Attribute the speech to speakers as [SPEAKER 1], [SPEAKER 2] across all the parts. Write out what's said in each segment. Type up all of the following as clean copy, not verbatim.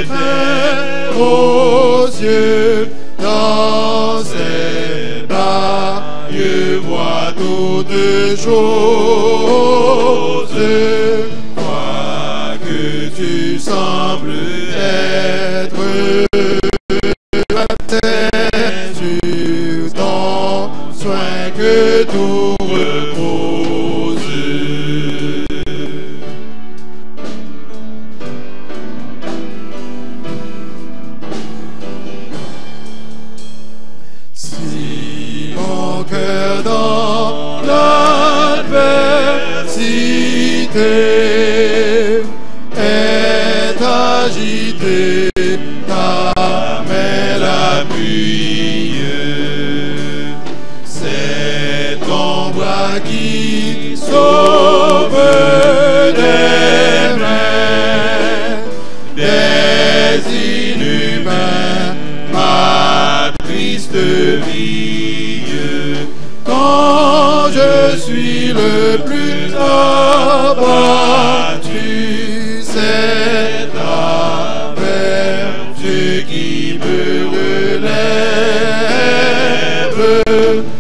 [SPEAKER 1] Père aux cieux, dans ses bras, je vois toutes choses. Quoique tu sembles être à terre, sur ton soin que tout repose. Si mon cœur dans l'adversité est agité, ta main l'appuie. C'est ton bras qui sauve des mains des inhumains, ma triste vie. Quand je suis le plus abattu, c'est ta vertu qui me relève.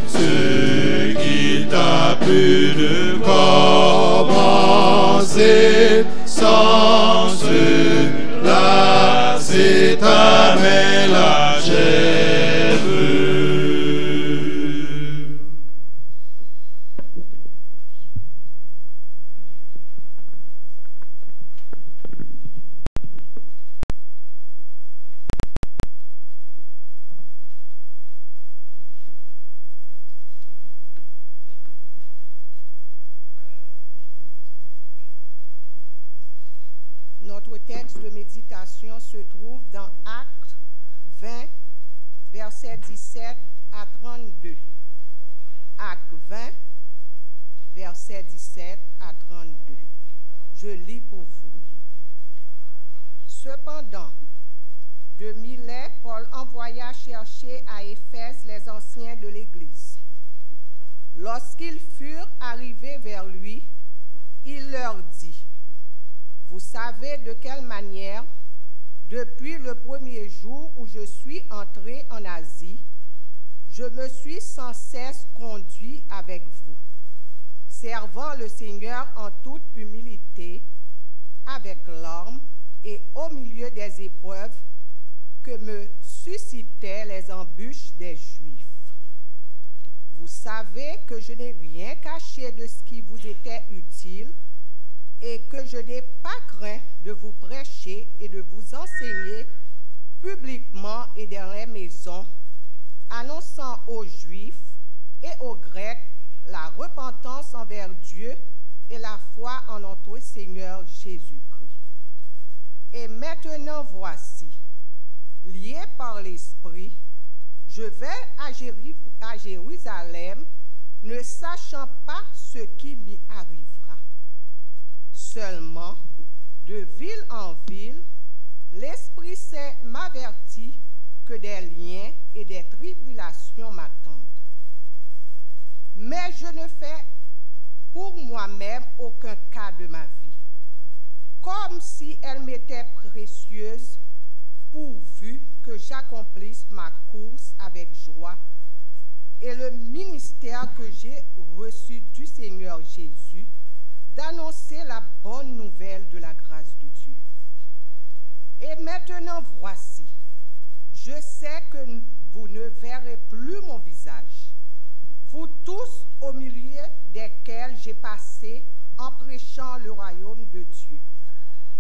[SPEAKER 1] Ce qu'il t'a plu de commencer, sans cela, c'est ta main l'achève.
[SPEAKER 2] Notre texte de méditation se trouve dans Actes 20, versets 17 à 32. Actes 20, versets 17 à 32. Je lis pour vous. Cependant, de Milet, Paul envoya chercher à Éphèse les anciens de l'Église. Lorsqu'ils furent arrivés vers lui, il leur dit: vous savez de quelle manière, depuis le premier jour où je suis entré en Asie, je me suis sans cesse conduit avec vous, servant le Seigneur en toute humilité, avec larmes et au milieu des épreuves que me suscitaient les embûches des Juifs. Vous savez que je n'ai rien caché de ce qui vous était utile, et que je n'ai pas craint de vous prêcher et de vous enseigner publiquement et dans les maisons, annonçant aux Juifs et aux Grecs la repentance envers Dieu et la foi en notre Seigneur Jésus-Christ. Et maintenant voici, lié par l'Esprit, je vais à Jérusalem, ne sachant pas ce qui m'y arrivera. Seulement, de ville en ville, l'Esprit Saint m'avertit que des liens et des tribulations m'attendent. Mais je ne fais pour moi-même aucun cas de ma vie, comme si elle m'était précieuse, pourvu que j'accomplisse ma course avec joie et le ministère que j'ai reçu du Seigneur Jésus, d'annoncer la bonne nouvelle de la grâce de Dieu. Et maintenant voici, je sais que vous ne verrez plus mon visage, vous tous au milieu desquels j'ai passé en prêchant le royaume de Dieu.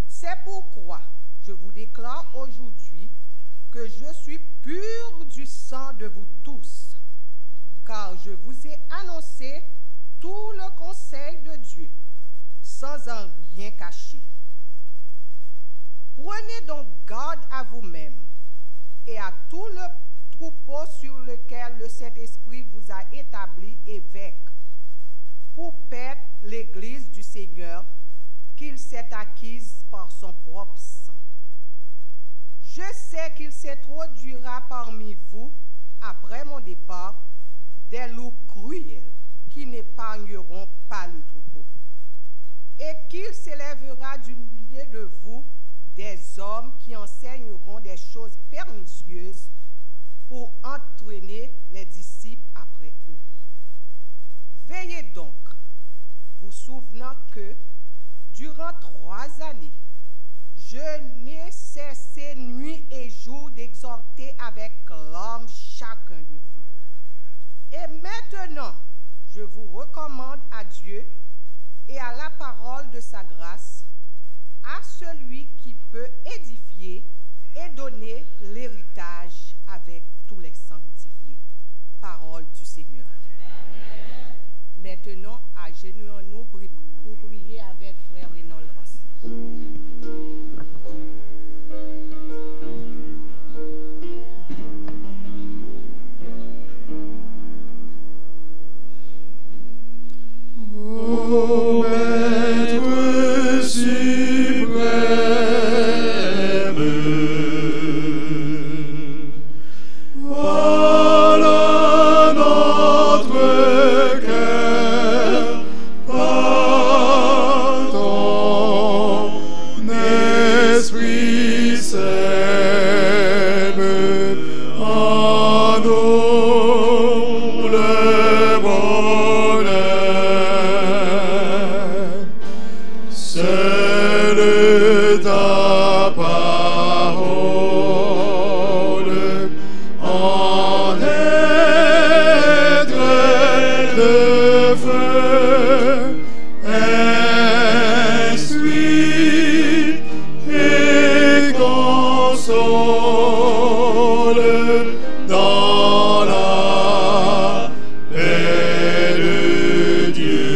[SPEAKER 2] C'est pourquoi je vous déclare aujourd'hui que je suis pur du sang de vous tous, car je vous ai annoncé tout le conseil de Dieu, sans en rien cacher. Prenez donc garde à vous-même et à tout le troupeau sur lequel le Saint-Esprit vous a établi évêque, pour paître l'Église du Seigneur qu'il s'est acquise par son propre sang. Je sais qu'il s'introduira parmi vous, après mon départ, des loups cruels qui n'épargneront pas le troupeau, et qu'il s'élèvera du milieu de vous des hommes qui enseigneront des choses pernicieuses pour entraîner les disciples après eux. Veillez donc, vous souvenant que, durant 3 années, je n'ai cessé nuit et jour d'exhorter avec l'âme chacun de vous. Et maintenant, je vous recommande à Dieu et à la parole de sa grâce, à celui qui peut édifier et donner l'héritage avec tous les sanctifiés. Parole du Seigneur. Amen. Maintenant, agenouillons-nous pour prier avec frère Renaud Lance.
[SPEAKER 1] Ô Maître suprême, parle à notre cœur par ton Esprit Saint, en nous le bonheur. C'est de ta parole en être de feu, instruit et console dans la paix de Dieu.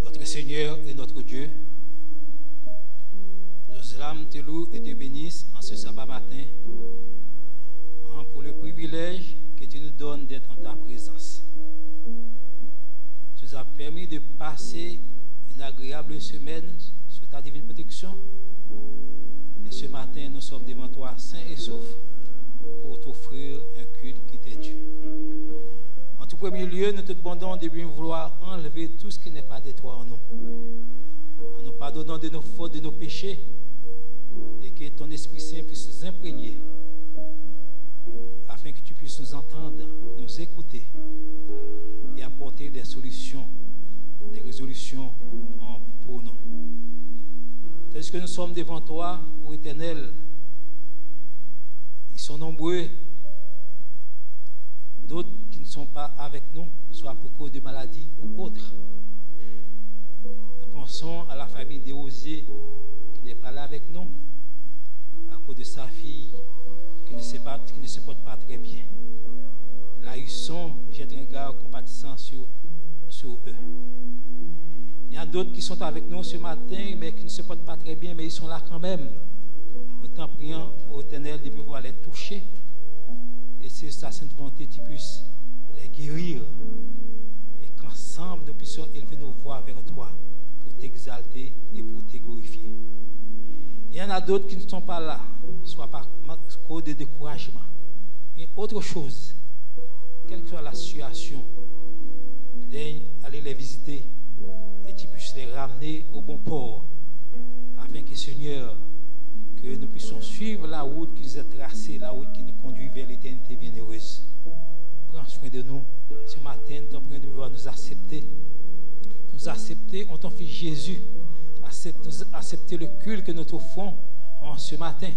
[SPEAKER 3] Notre Seigneur et notre Dieu, nos âmes te louent et te bénissent en ce sabbat matin pour le privilège que tu nous donnes d'être en ta présence. Tu nous as permis de passer une agréable semaine sous ta divine protection. Et ce matin, nous sommes devant toi, sains et saufs, pour t'offrir un culte qui t'est dû. En tout premier lieu, nous te demandons de bien vouloir enlever tout ce qui n'est pas de toi en nous. En nous pardonnant de nos fautes, de nos péchés, et que ton Esprit Saint puisse nous imprégner, afin que tu puisses nous entendre, nous écouter, et apporter des solutions, des résolutions pour nous. Tandis que nous sommes devant toi, ô Éternel, ils sont nombreux, d'autres qui ne sont pas avec nous, soit pour cause de maladie ou autre. Nous pensons à la famille d'Osier qui n'est pas là avec nous, à cause de sa fille qui ne se porte pas très bien. Là, ils sont, jette un regard compatissant sur eux. Il y a d'autres qui sont avec nous ce matin, mais qui ne se portent pas très bien, mais ils sont là quand même. Nous t'en prions au Éternel de pouvoir les toucher. Et c'est sa sainte volonté, tu puisses les guérir. Et qu'ensemble, nous puissions élever nos voix vers toi pour t'exalter et pour te glorifier. Il y en a d'autres qui ne sont pas là, soit par cause de découragement. Il y a autre chose, quelle que soit la situation, aller les visiter et tu puisses les ramener au bon port, afin que, Seigneur, que nous puissions suivre la route qui nous est tracée, la route qui nous conduit vers l'éternité bienheureuse. Prends soin de nous. Ce matin, nous t'en prions de vouloir nous accepter en ton Fils Jésus, accepter le culte que nous t'offrons en ce matin,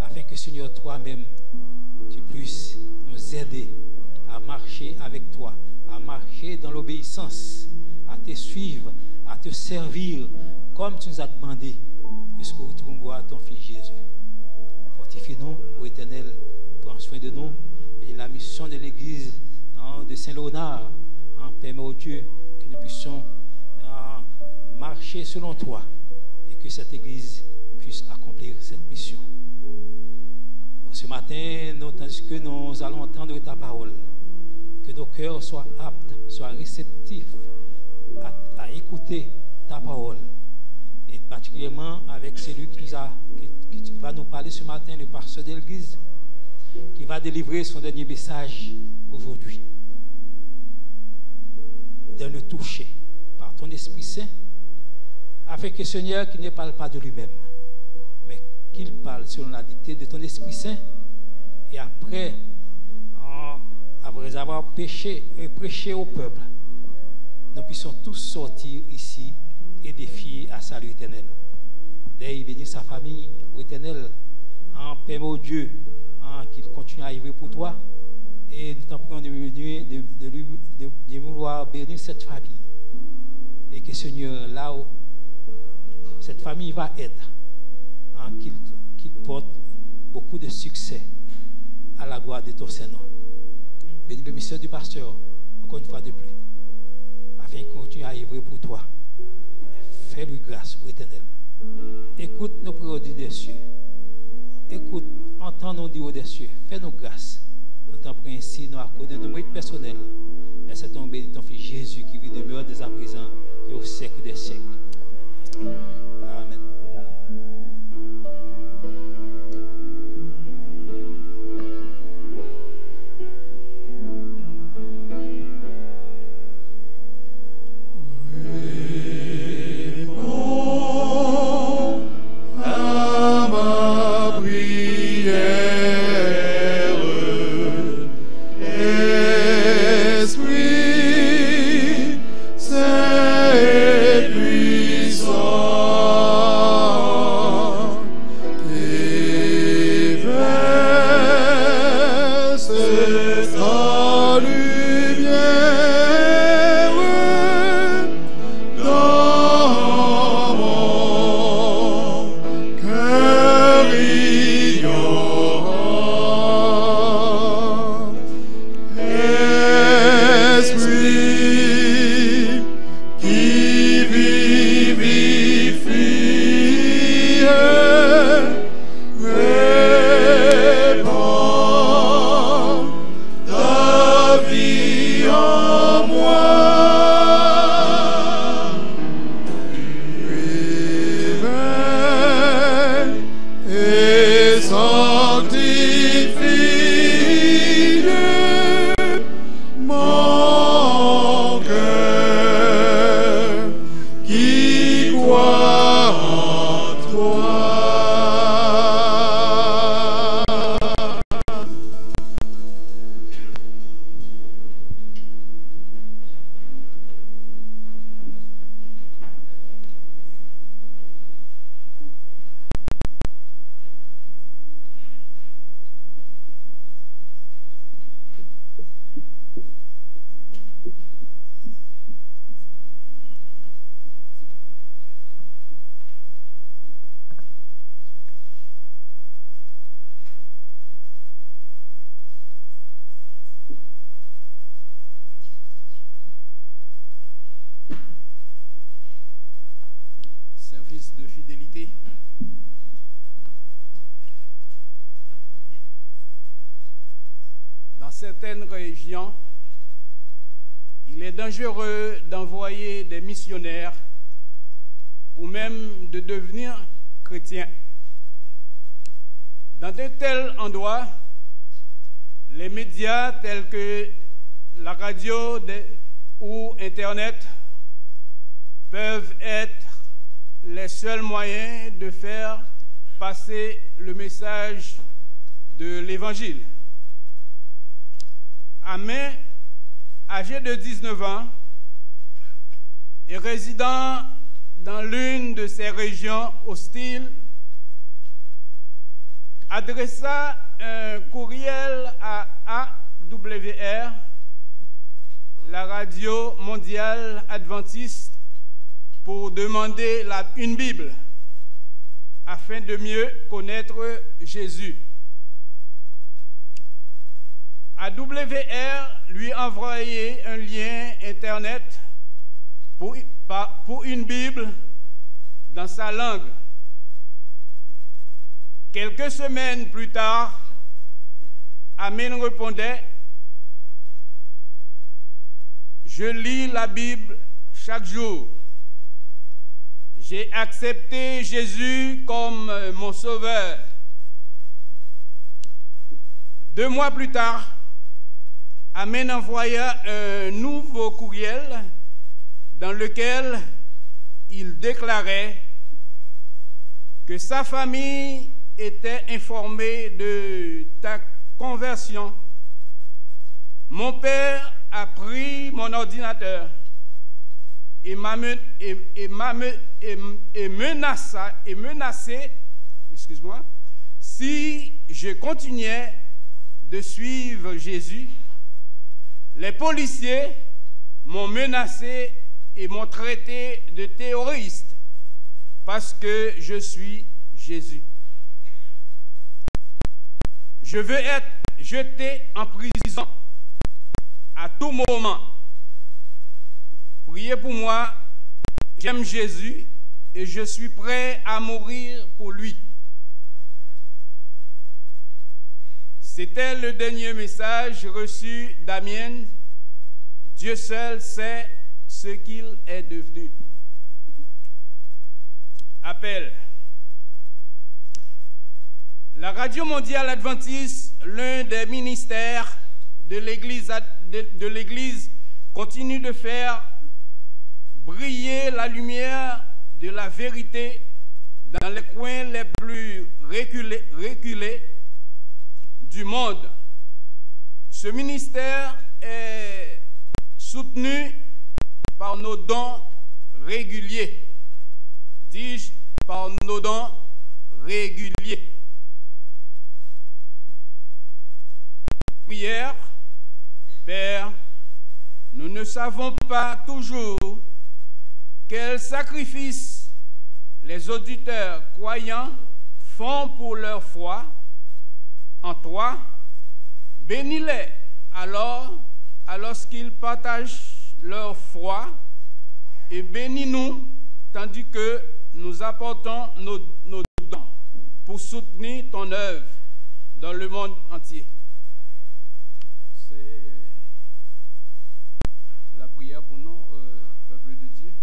[SPEAKER 3] afin que, Seigneur, toi-même, tu puisses nous aider à marcher avec toi, à marcher dans l'obéissance, à te suivre, à te servir comme tu nous as demandé, jusqu'au retour de ton Fils Jésus. Fortifie-nous, ô Éternel, prends soin de nous, et la mission de l'Église de Saint-Léonard, permet au Dieu que nous puissions marcher selon toi, et que cette Église puisse accomplir cette mission. Ce matin, tandis que nous allons entendre ta parole, que nos cœurs soient aptes, soient réceptifs à écouter ta parole, et particulièrement avec celui qui va nous parler ce matin, le pasteur de l'Église. qui va délivrer son dernier message aujourd'hui. De le toucher par ton Esprit Saint, afin que Seigneur, qui ne parle pas de lui-même, mais qu'il parle selon la dictée de ton Esprit Saint, et après avoir péché et prêché au peuple, nous puissions tous sortir ici et défier à salut éternel. D'ailleurs, bénis sa famille au éternel, en paix au Dieu, qu'il continue à œuvrer pour toi, et nous t'en prions de vouloir bénir cette famille, et que Seigneur, là où cette famille va être, qu'il porte beaucoup de succès à la gloire de ton Saint-Nom. Bénis le ministère du pasteur, encore une fois de plus, afin qu'il continue à œuvrer pour toi. Fais-lui grâce au éternel. Écoute nos prières des cieux. Écoute, entends nos dires des cieux. Fais-nous grâce. Nous t'en prions ainsi, nous accordons nos mérites personnels. Et c'est ton béni, ton Fils Jésus, qui vit demeure dès à présent et au siècle des siècles. Amen.
[SPEAKER 4] De fidélité. Dans certaines régions, il est dangereux d'envoyer des missionnaires ou même de devenir chrétien. Dans de tels endroits, les médias tels que la radio ou Internet peuvent être les seuls moyens de faire passer le message de l'Évangile. Amen, âgé de 19 ans et résidant dans l'une de ces régions hostiles, adressa un courriel à AWR, la radio mondiale adventiste, pour demander une Bible afin de mieux connaître Jésus. AWR lui envoyait un lien Internet pour une Bible dans sa langue. Quelques semaines plus tard, Amen répondait: « Je lis la Bible chaque jour. J'ai accepté Jésus comme mon sauveur. » 2 mois plus tard, Amen envoya un nouveau courriel dans lequel il déclarait que sa famille était informée de ta conversion. Mon père a pris mon ordinateur et menacé, excuse-moi, si je continuais de suivre Jésus, les policiers m'ont menacé et m'ont traité de terroriste parce que je suis Jésus. Je veux être jeté en prison à tout moment. Priez pour moi, j'aime Jésus et je suis prêt à mourir pour lui. C'était le dernier message reçu d'Amien. Dieu seul sait ce qu'il est devenu. Appel. La Radio Mondiale Adventiste, l'un des ministères de l'Église, continue de faire briller la lumière de la vérité dans les coins les plus reculés du monde. Ce ministère est soutenu par nos dons réguliers. Dis-je, par nos dons réguliers. Prière, Père, nous ne savons pas toujours quel sacrifice les auditeurs croyants font pour leur foi en toi. Bénis-les alors qu'ils partagent leur foi et bénis-nous tandis que nous apportons nos dons pour soutenir ton œuvre dans le monde entier. C'est la prière pour nous, peuple de Dieu,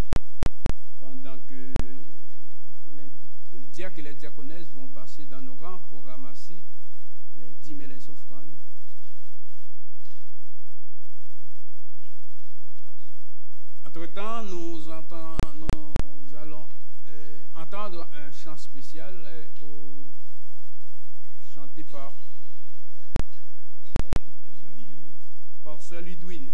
[SPEAKER 4] pendant que les diacres et les diaconesses vont passer dans nos rangs pour ramasser les dîmes et les offrandes. Entre-temps, nous allons entendre un chant spécial chanté par Sœur Ludwine.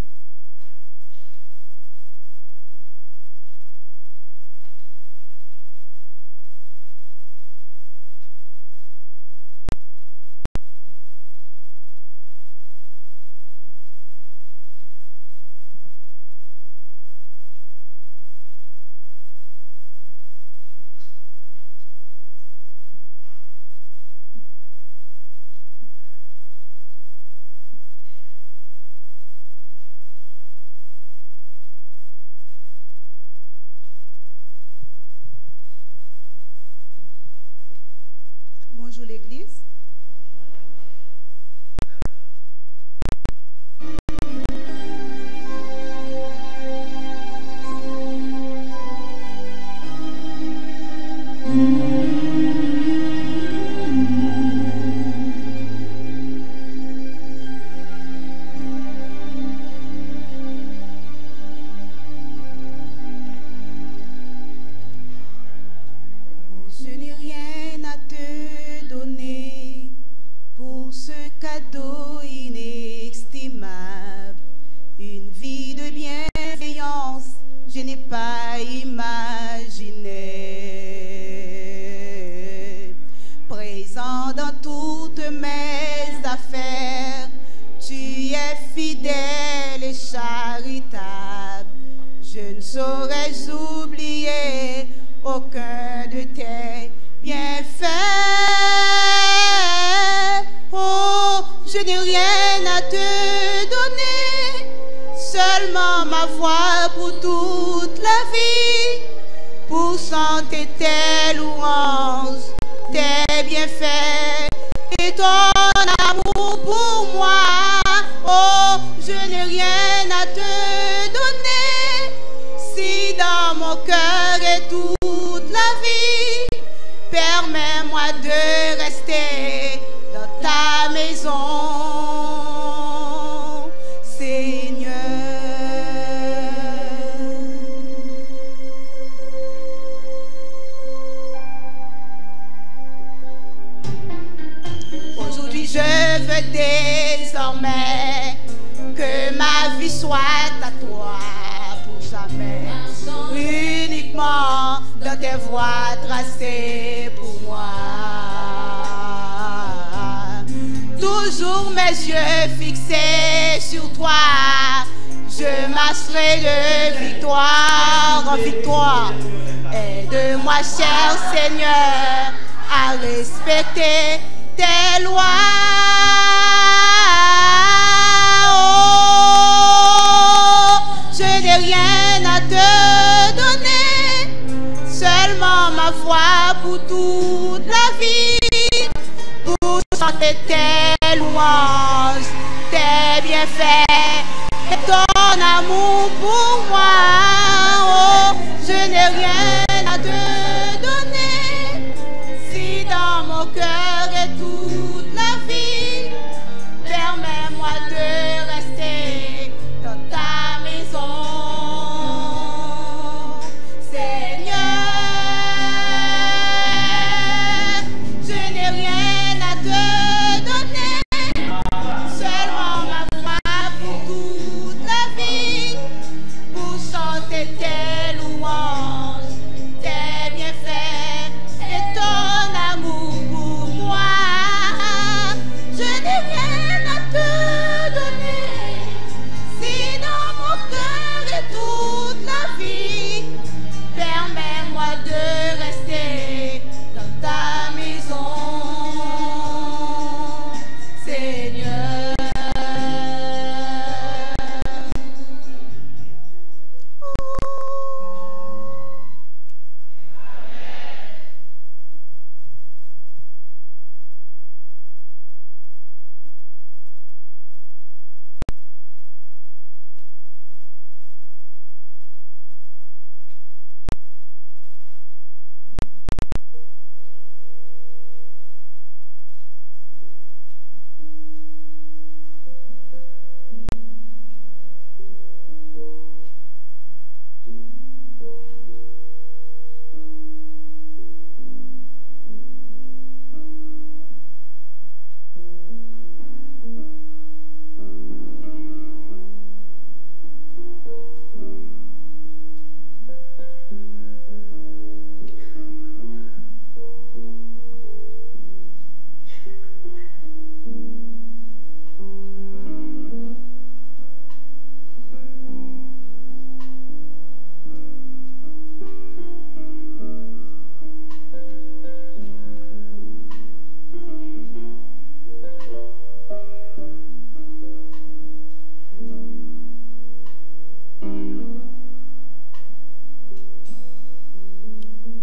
[SPEAKER 2] Bonjour l'Église.
[SPEAKER 5] Permets-moi de rester dans ta maison. à toi pour jamais. Uniquement dans tes voies tracées pour moi. Toujours mes yeux fixés sur toi, je marcherai de victoire en victoire. Aide-moi, cher Seigneur, à respecter tes lois. Oh, je n'ai rien à te donner, seulement ma foi pour toute la vie, pour chanter tes louanges, tes bienfaits et ton amour pour moi. Oh, je n'ai rien à te donner, si dans mon cœur est toute la vie, permets-moi de rester dans ta maison. Seigneur, je n'ai rien à te donner, seulement ma foi pour toute la vie, pour chanter tes louanges, tes bienfaits et ton amour pour moi. Je n'ai rien à te donner, si dans mon cœur est toute la vie, permets-moi de rester dans ta maison, Seigneur.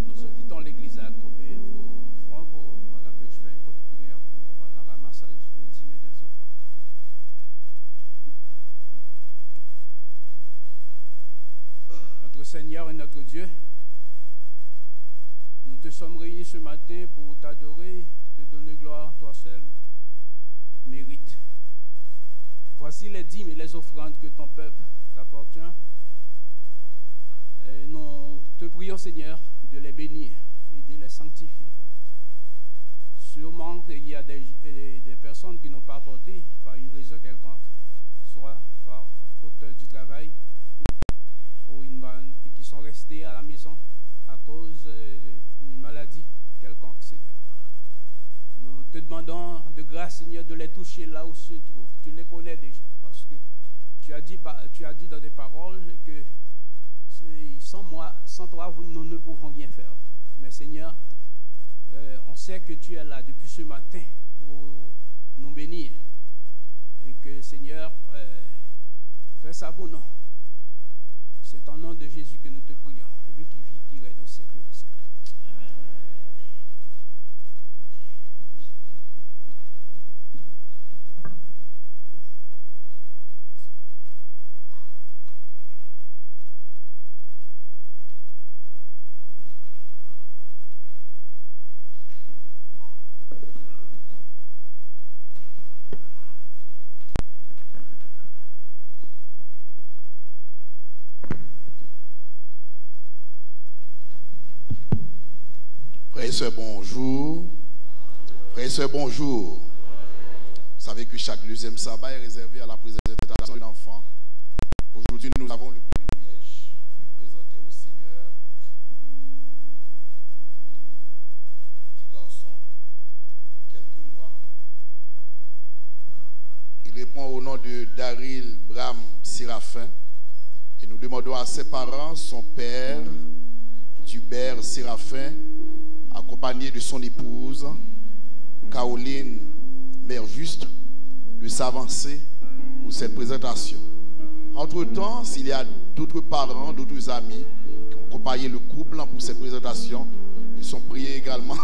[SPEAKER 5] Nous invitons l'église à accrocher vos fronts pendant que je fais un peu de prière pour le ramassage de dîmes et des offrandes. Notre Seigneur et notre Dieu, nous te sommes réunis ce matin pour t'adorer, te donner gloire, toi seul mérite. Voici les dîmes et les offrandes que ton peuple t'appartient. Et nous te prions, Seigneur, de les bénir et de les sanctifier. Sûrement, il y a des personnes qui n'ont pas apporté par une raison quelconque, soit par faute du travail ou et qui sont restés à la maison à cause d'une maladie quelconque, Seigneur. Nous te demandons de grâce, Seigneur, de les toucher là où se trouvent. Tu les connais déjà, parce que tu as dit dans tes paroles que sans toi, nous ne pouvons rien faire. Mais Seigneur, on sait que tu es là depuis ce matin pour nous bénir. Et que Seigneur, fais ça pour nous. C'est en nom de Jésus que nous te prions. Lui qui vit, qui règne au siècle des siècles.
[SPEAKER 1] Frères et sœurs, bonjour. Frères et sœurs, bonjour. Vous savez que chaque deuxième sabbat est réservé à la présentation d'un enfant. Aujourd'hui, Séraphin. Et nous demandons à ses parents, son père, Hubert Séraphin, accompagné de son épouse, Caroline Mère Juste, de s'avancer pour cette présentation. Entre-temps, s'il y a d'autres parents, d'autres amis qui ont accompagné le couple pour cette présentation, ils sont priés également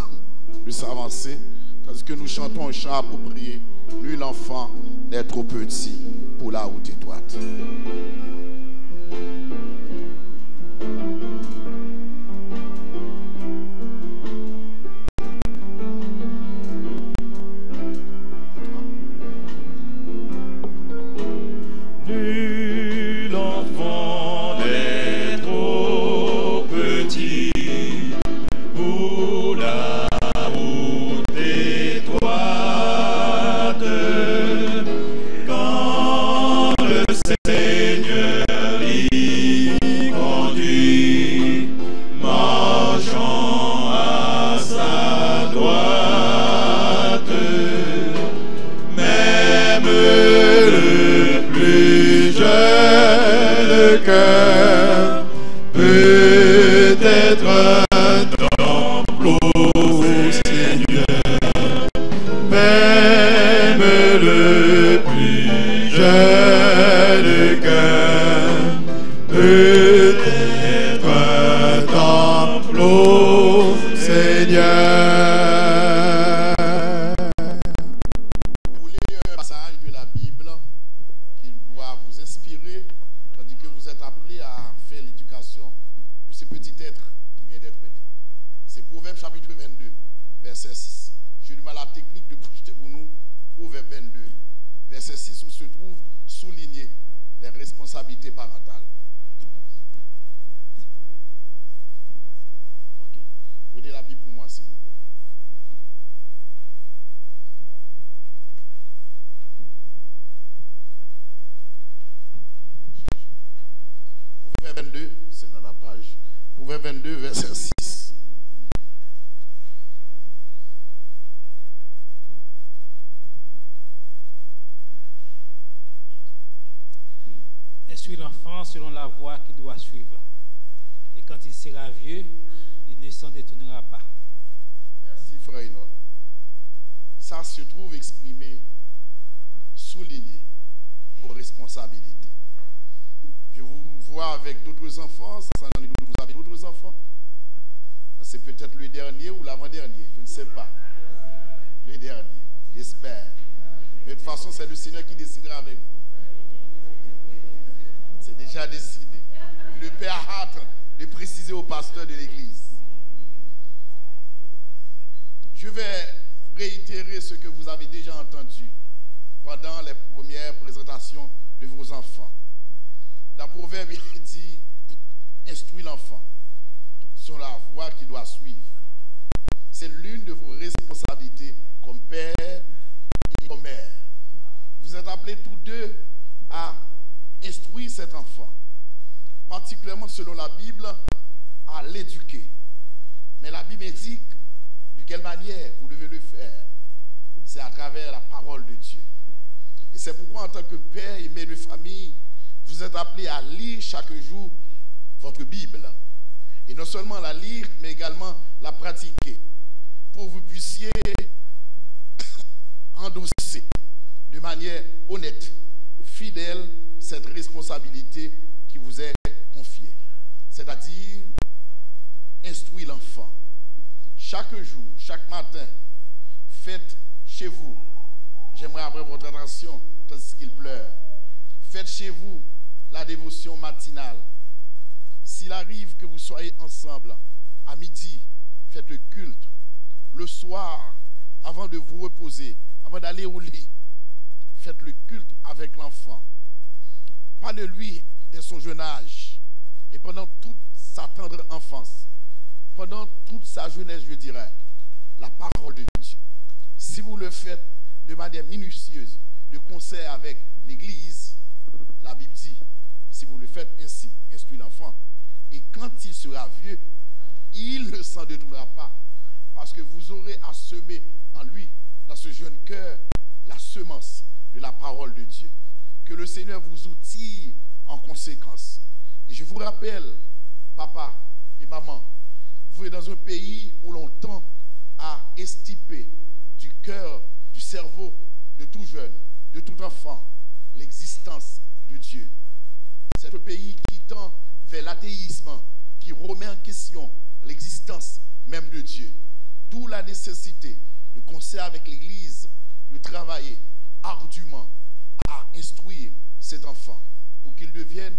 [SPEAKER 1] de s'avancer, tandis que nous chantons un chant approprié, nul enfant n'est trop petit pour la route étroite.
[SPEAKER 3] Instruis l'enfant selon la voie qu'il doit suivre. Et quand il sera vieux, il ne s'en détournera pas.
[SPEAKER 1] Merci, frère Inol. Ça se trouve exprimé, souligné aux responsabilités. Je vous vois avec d'autres enfants. Vous avez d'autres enfants? C'est peut-être le dernier ou l'avant-dernier, je ne sais pas. Le dernier, j'espère. Mais de toute façon, c'est le Seigneur qui décidera avec vous. C'est déjà décidé. Le Père a hâte de préciser au pasteur de l'église. Je vais réitérer ce que vous avez déjà entendu pendant les premières présentations de vos enfants. Dans Proverbe, il dit, instruis l'enfant sur la voie qu'il doit suivre. C'est l'une de vos responsabilités comme père et comme mère. Vous êtes appelés tous deux à instruire cet enfant, particulièrement selon la Bible, à l'éduquer. Mais la Bible indique de quelle manière vous devez le faire. C'est à travers la parole de Dieu. Et c'est pourquoi en tant que père et mère de famille, vous êtes appelés à lire chaque jour votre Bible. Et non seulement la lire, mais également la pratiquer. Pour que vous puissiez endosser de manière honnête, fidèle, cette responsabilité qui vous est confiée. C'est-à-dire, instruire l'enfant. Chaque jour, chaque matin, faites chez vous. J'aimerais avoir votre attention tandis qu'il pleure. Faites chez vous la dévotion matinale. S'il arrive que vous soyez ensemble à midi, faites le culte. Le soir, avant de vous reposer, avant d'aller au lit, faites le culte avec l'enfant. Parlez-lui dès son jeune âge et pendant toute sa tendre enfance, pendant toute sa jeunesse, je dirais, la parole de Dieu. Si vous le faites de manière minutieuse, de concert avec l'Église, la Bible dit, si vous le faites ainsi, instruis l'enfant, et quand il sera vieux, il ne s'en détournera pas, parce que vous aurez à semer en lui, dans ce jeune cœur, la semence de la parole de Dieu. Que le Seigneur vous outille en conséquence. Et je vous rappelle, papa et maman, vous êtes dans un pays où l'on tend à estiper du cœur, du cerveau de tout jeune, de tout enfant, l'existence de Dieu. C'est un pays qui tend vers l'athéisme, qui remet en question l'existence même de Dieu. D'où la nécessité de concert avec l'Église, de travailler ardument à instruire cet enfant pour qu'il devienne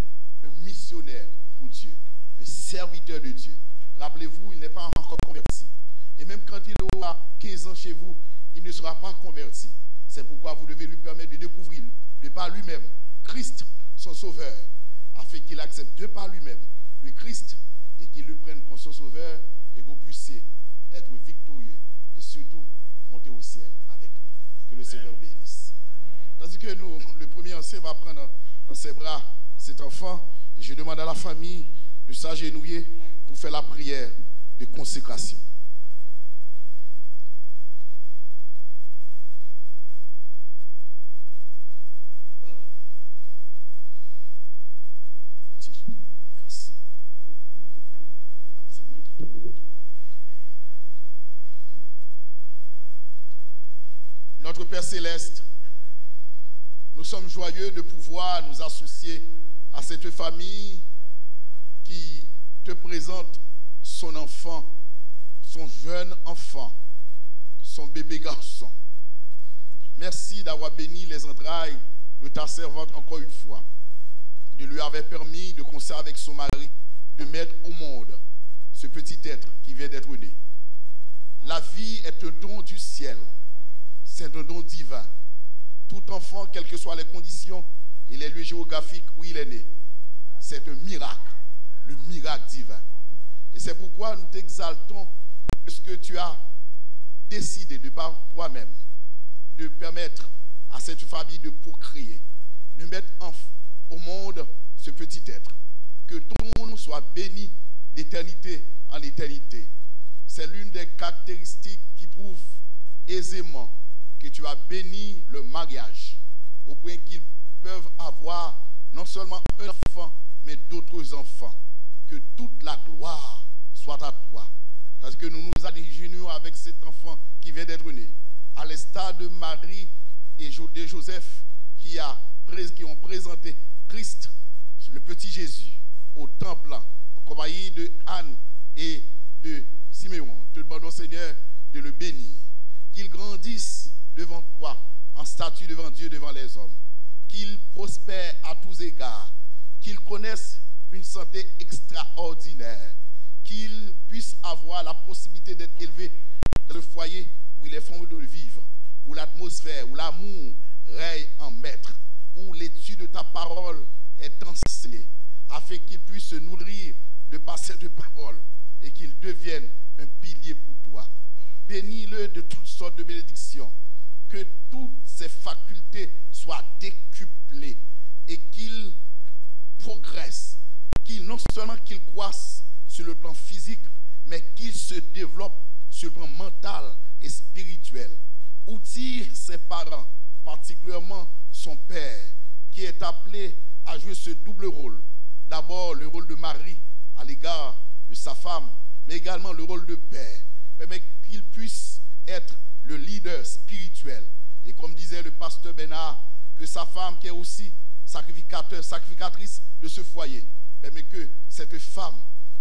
[SPEAKER 1] un missionnaire pour Dieu, un serviteur de Dieu. Rappelez-vous, il n'est pas encore converti. Et même quand il aura 15 ans chez vous, il ne sera pas converti. C'est pourquoi vous devez lui permettre de découvrir de par lui-même Christ, son sauveur, afin qu'il accepte de par lui-même le Christ et qu'il le prenne comme son sauveur et que vous puissiez être victorieux et surtout monter au ciel avec lui. Que le Seigneur bénisse. Tandis que nous, le premier ancien va prendre dans ses bras cet enfant, et je demande à la famille de s'agenouiller pour faire la prière de consécration. Merci. C'est moi qui... Notre Père Céleste, nous sommes joyeux de pouvoir nous associer à cette famille qui te présente son enfant, son jeune enfant, son bébé garçon. Merci d'avoir béni les entrailles de ta servante encore une fois, de lui avoir permis de concert avec son mari, de mettre au monde ce petit être qui vient d'être né. La vie est un don du ciel, c'est un don divin. Tout enfant, quelles que soient les conditions et les lieux géographiques où il est né, c'est un miracle, le miracle divin. Et c'est pourquoi nous t'exaltons de ce que tu as décidé de par toi-même de permettre à cette famille de procréer, de mettre au monde ce petit être. Que ton nom soit béni d'éternité en éternité. C'est l'une des caractéristiques qui prouvent aisément que tu as béni le mariage au point qu'ils peuvent avoir non seulement un enfant, mais d'autres enfants. Que toute la gloire soit à toi. Parce que nous nous agenouillons avec cet enfant qui vient d'être né, à l'instar de Marie et de Joseph qui ont présenté Christ, le petit Jésus, au temple, en compagnie de Anne et de Siméon. Te demandons, Seigneur, de le bénir. Qu'il grandisse devant toi, en statut devant Dieu, devant les hommes. Qu'il prospère à tous égards. Qu'il connaisse une santé extraordinaire. Qu'il puisse avoir la possibilité d'être élevé dans un foyer où il est formé de vivre, où l'atmosphère, où l'amour règne en maître, où l'étude de ta parole est enseignée, afin qu'il puisse se nourrir de par cette parole et qu'il devienne un pilier pour toi. Bénis-le de toutes sortes de bénédictions, que toutes ses facultés soient décuplées et qu'il progresse, qu'il non seulement qu'il croisse sur le plan physique, mais qu'il se développe sur le plan mental et spirituel. Outille ses parents, particulièrement son père, qui est appelé à jouer ce double rôle. D'abord le rôle de mari à l'égard de sa femme, mais également le rôle de père. Mais qu'il puisse être le leader spirituel. Et comme disait le pasteur Bénard, que sa femme qui est aussi sacrificatrice de ce foyer, mais que cette femme,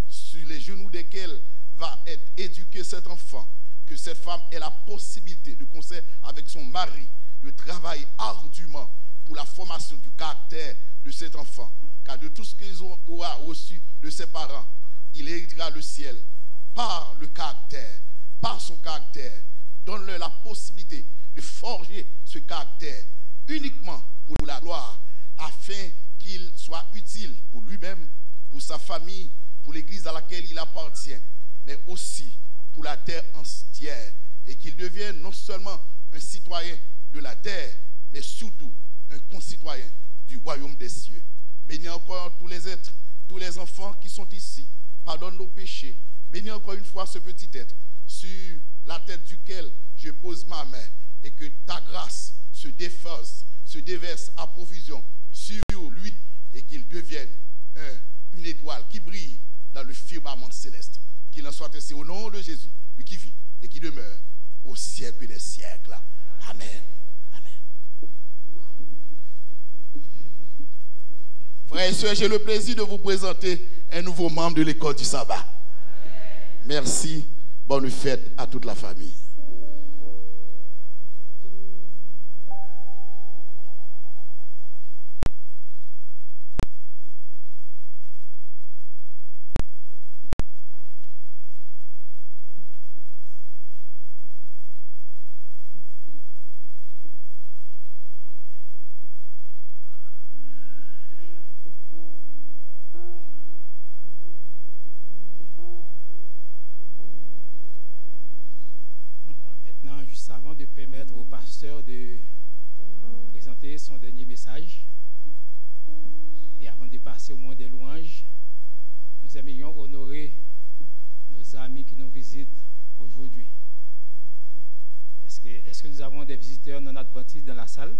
[SPEAKER 1] sur les genoux desquels va être éduqué cet enfant, que cette femme ait la possibilité de concert avec son mari, de travailler ardument pour la formation du caractère de cet enfant. Car de tout ce qu'ils aura reçu de ses parents, il héritera le ciel par le caractère, par son caractère. Donne-leur la possibilité de forger ce caractère uniquement pour la gloire, afin qu'il soit utile pour lui-même, pour sa famille, pour l'église à laquelle il appartient, mais aussi pour la terre entière, et qu'il devienne non seulement un citoyen de la terre, mais surtout un concitoyen du royaume des cieux. Bénis encore tous les êtres, tous les enfants qui sont ici. Pardonne nos péchés. Bénis encore une fois ce petit être, sur la tête duquel je pose ma main, et que ta grâce se déverse à profusion sur lui et qu'il devienne une étoile qui brille dans le firmament céleste. Qu'il en soit ainsi au nom de Jésus, lui qui vit et qui demeure au siècle des siècles. Amen. Amen. Frères et sœurs, j'ai le plaisir de vous présenter un nouveau membre de l'école du sabbat. Merci. Bonne fête à toute la famille.
[SPEAKER 3] Avant de permettre au pasteur de présenter son dernier message et avant de passer au moment des louanges, nous aimerions honorer nos amis qui nous visitent aujourd'hui. Est-ce que nous avons des visiteurs non adventistes dans la salle?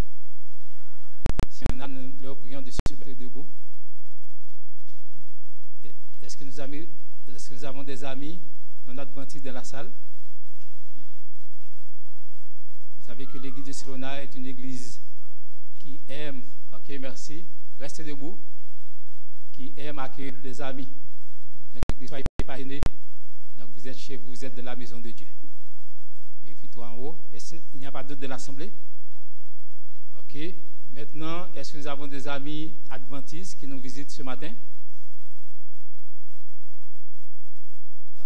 [SPEAKER 3] Si on a, nous leur prions de se mettre debout. Est-ce que nous avons des amis non adventistes dans la salle? Vous savez que l'église de Silona est une église qui aime, ok, merci, restez debout, qui aime accueillir des amis. Donc, ne soyez pas gênés. Donc, vous êtes chez vous, vous êtes de la maison de Dieu. Et puis, toi en haut, il n'y a pas d'autres de l'assemblée? Ok. Maintenant, est-ce que nous avons des amis adventistes qui nous visitent ce matin?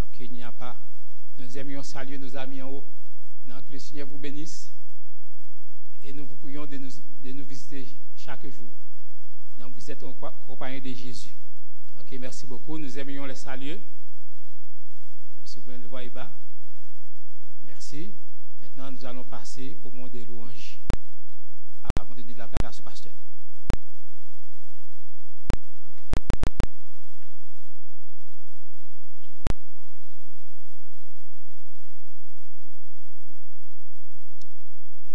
[SPEAKER 3] Ok, il n'y a pas. Nous aimerions saluer nos amis en haut. Donc, que le Seigneur vous bénisse et nous vous prions de nous visiter chaque jour. Donc, vous êtes accompagnés de Jésus. Ok, merci beaucoup. Nous aimerions les saluer. Même si vous voulez le voir bas. Merci. Maintenant, nous allons passer au moment des louanges avant de donner la place au pasteur.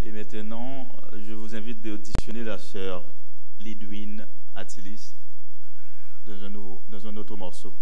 [SPEAKER 6] Et maintenant, je vous invite d'auditionner la sœur Lidwin Attilis dans un autre morceau.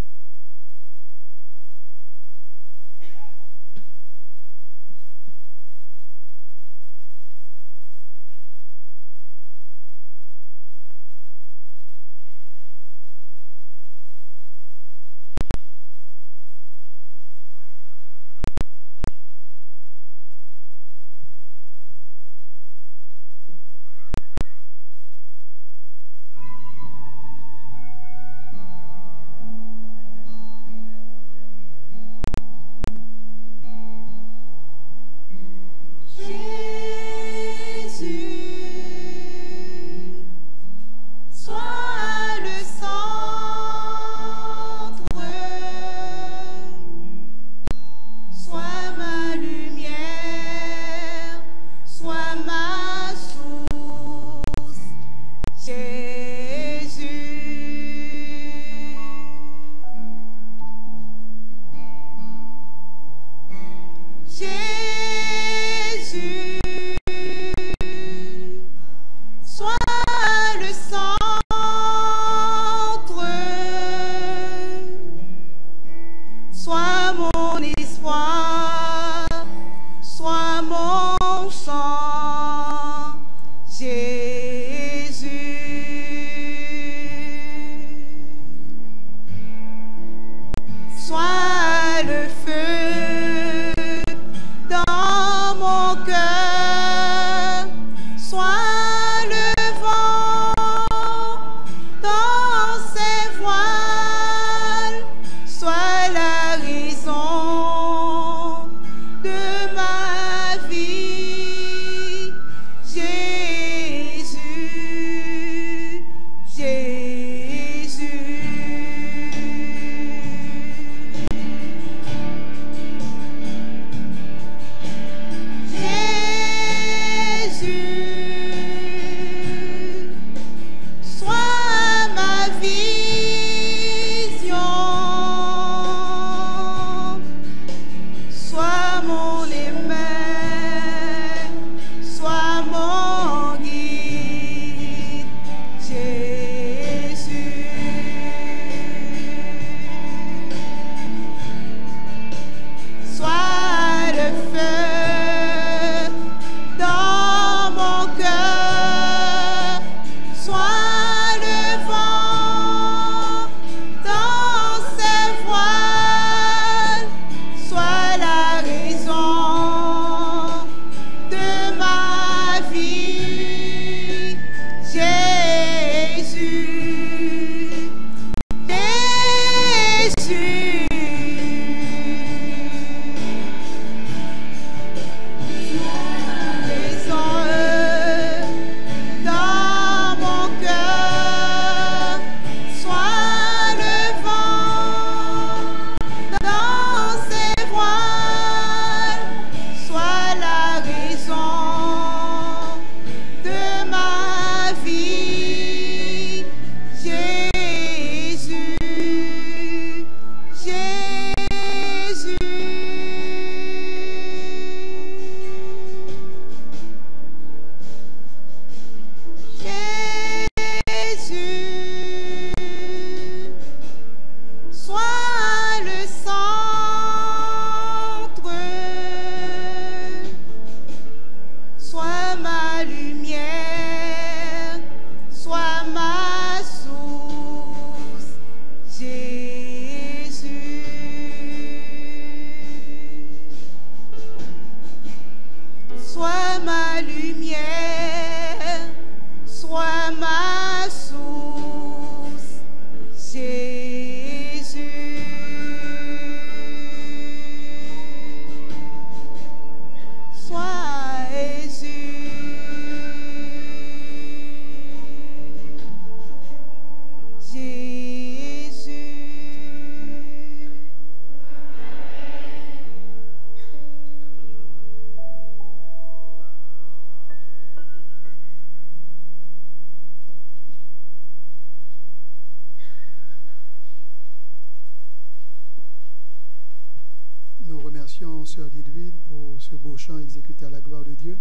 [SPEAKER 7] remercions Sœur Lidwine pour ce beau chant exécuté à la gloire de Dieu.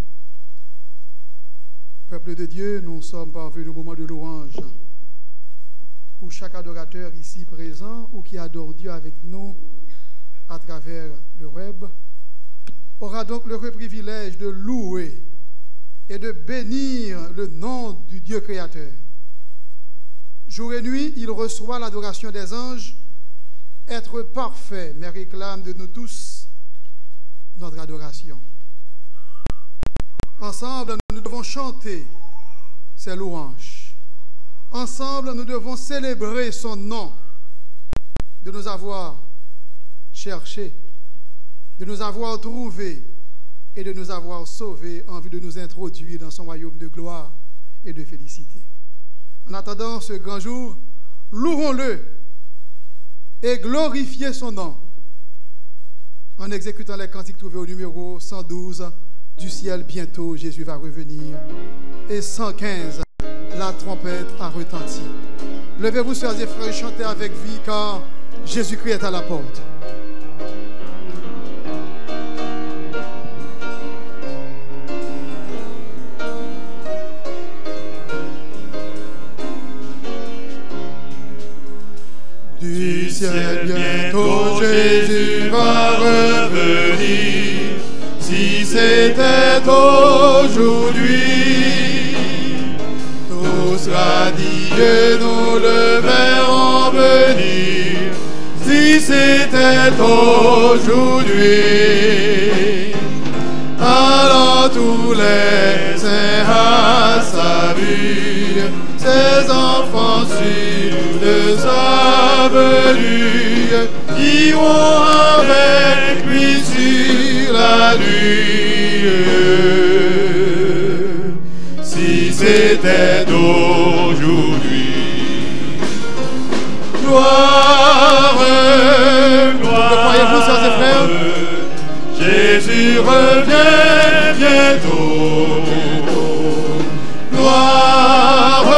[SPEAKER 7] Peuple de Dieu, nous sommes parvenus au moment de louange où chaque adorateur ici présent ou qui adore Dieu avec nous à travers le web aura donc le privilège de louer et de bénir le nom du Dieu créateur. Jour et nuit, il reçoit l'adoration des anges. Être parfait, mais réclame de nous tous notre adoration. Ensemble, nous devons chanter ses louanges. Ensemble, nous devons célébrer son nom, de nous avoir cherchés, de nous avoir trouvés et de nous avoir sauvés en vue de nous introduire dans son royaume de gloire et de félicité. En attendant ce grand jour, louons-le et glorifier son nom en exécutant les cantiques trouvés au numéro 112, du ciel bientôt Jésus va revenir, et 115, la trompette a retenti. Levez-vous, sœurs et frères, et chantez avec vie, car Jésus-Christ est à la porte.
[SPEAKER 8] Du ciel bientôt Jésus va revenir. Si c'était aujourd'hui, tout sera dit et nous le verrons venir. Si c'était aujourd'hui, alors tous les saints à sa vue, ses enfants sûrs de sa venue, iront avec lui sur la nuit. Si c'était aujourd'hui, gloire, gloire,
[SPEAKER 7] croyez-vous, sœurs et frères?
[SPEAKER 8] Jésus revient bientôt. Gloire,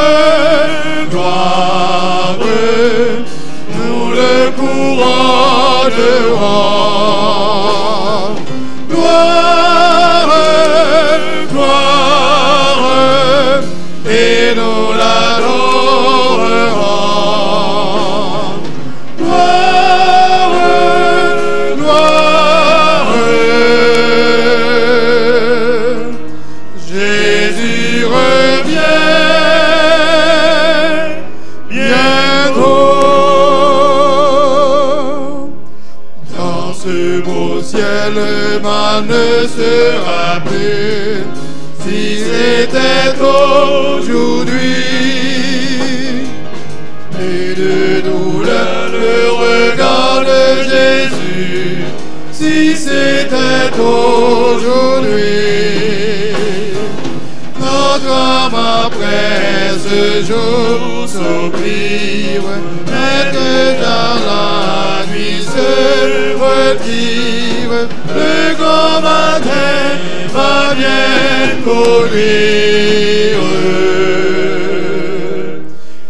[SPEAKER 8] gloire, nous le couronnerons. Gloire, gloire, et nous l'adorerons. Gloire, gloire, Jésus revient bientôt. Dans ce beau ciel, le mal ne sera plus. Si c'était aujourd'hui, et de douleur le regard de Jésus. Si c'était aujourd'hui, notre âme après ce jour soupire, mais que dans la nuit se retire, le grand matin va bientôt luire.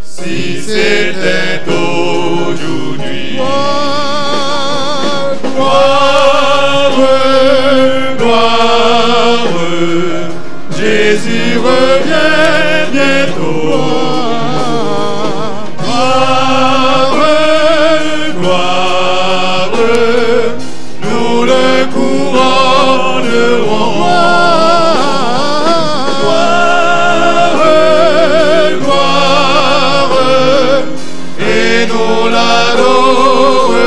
[SPEAKER 8] Si c'était aujourd'hui, gloire, gloire, gloire, Jésus revient bientôt. Gloire, gloire, nous le couronnerons. Gloire, gloire, et nous l'adorerons.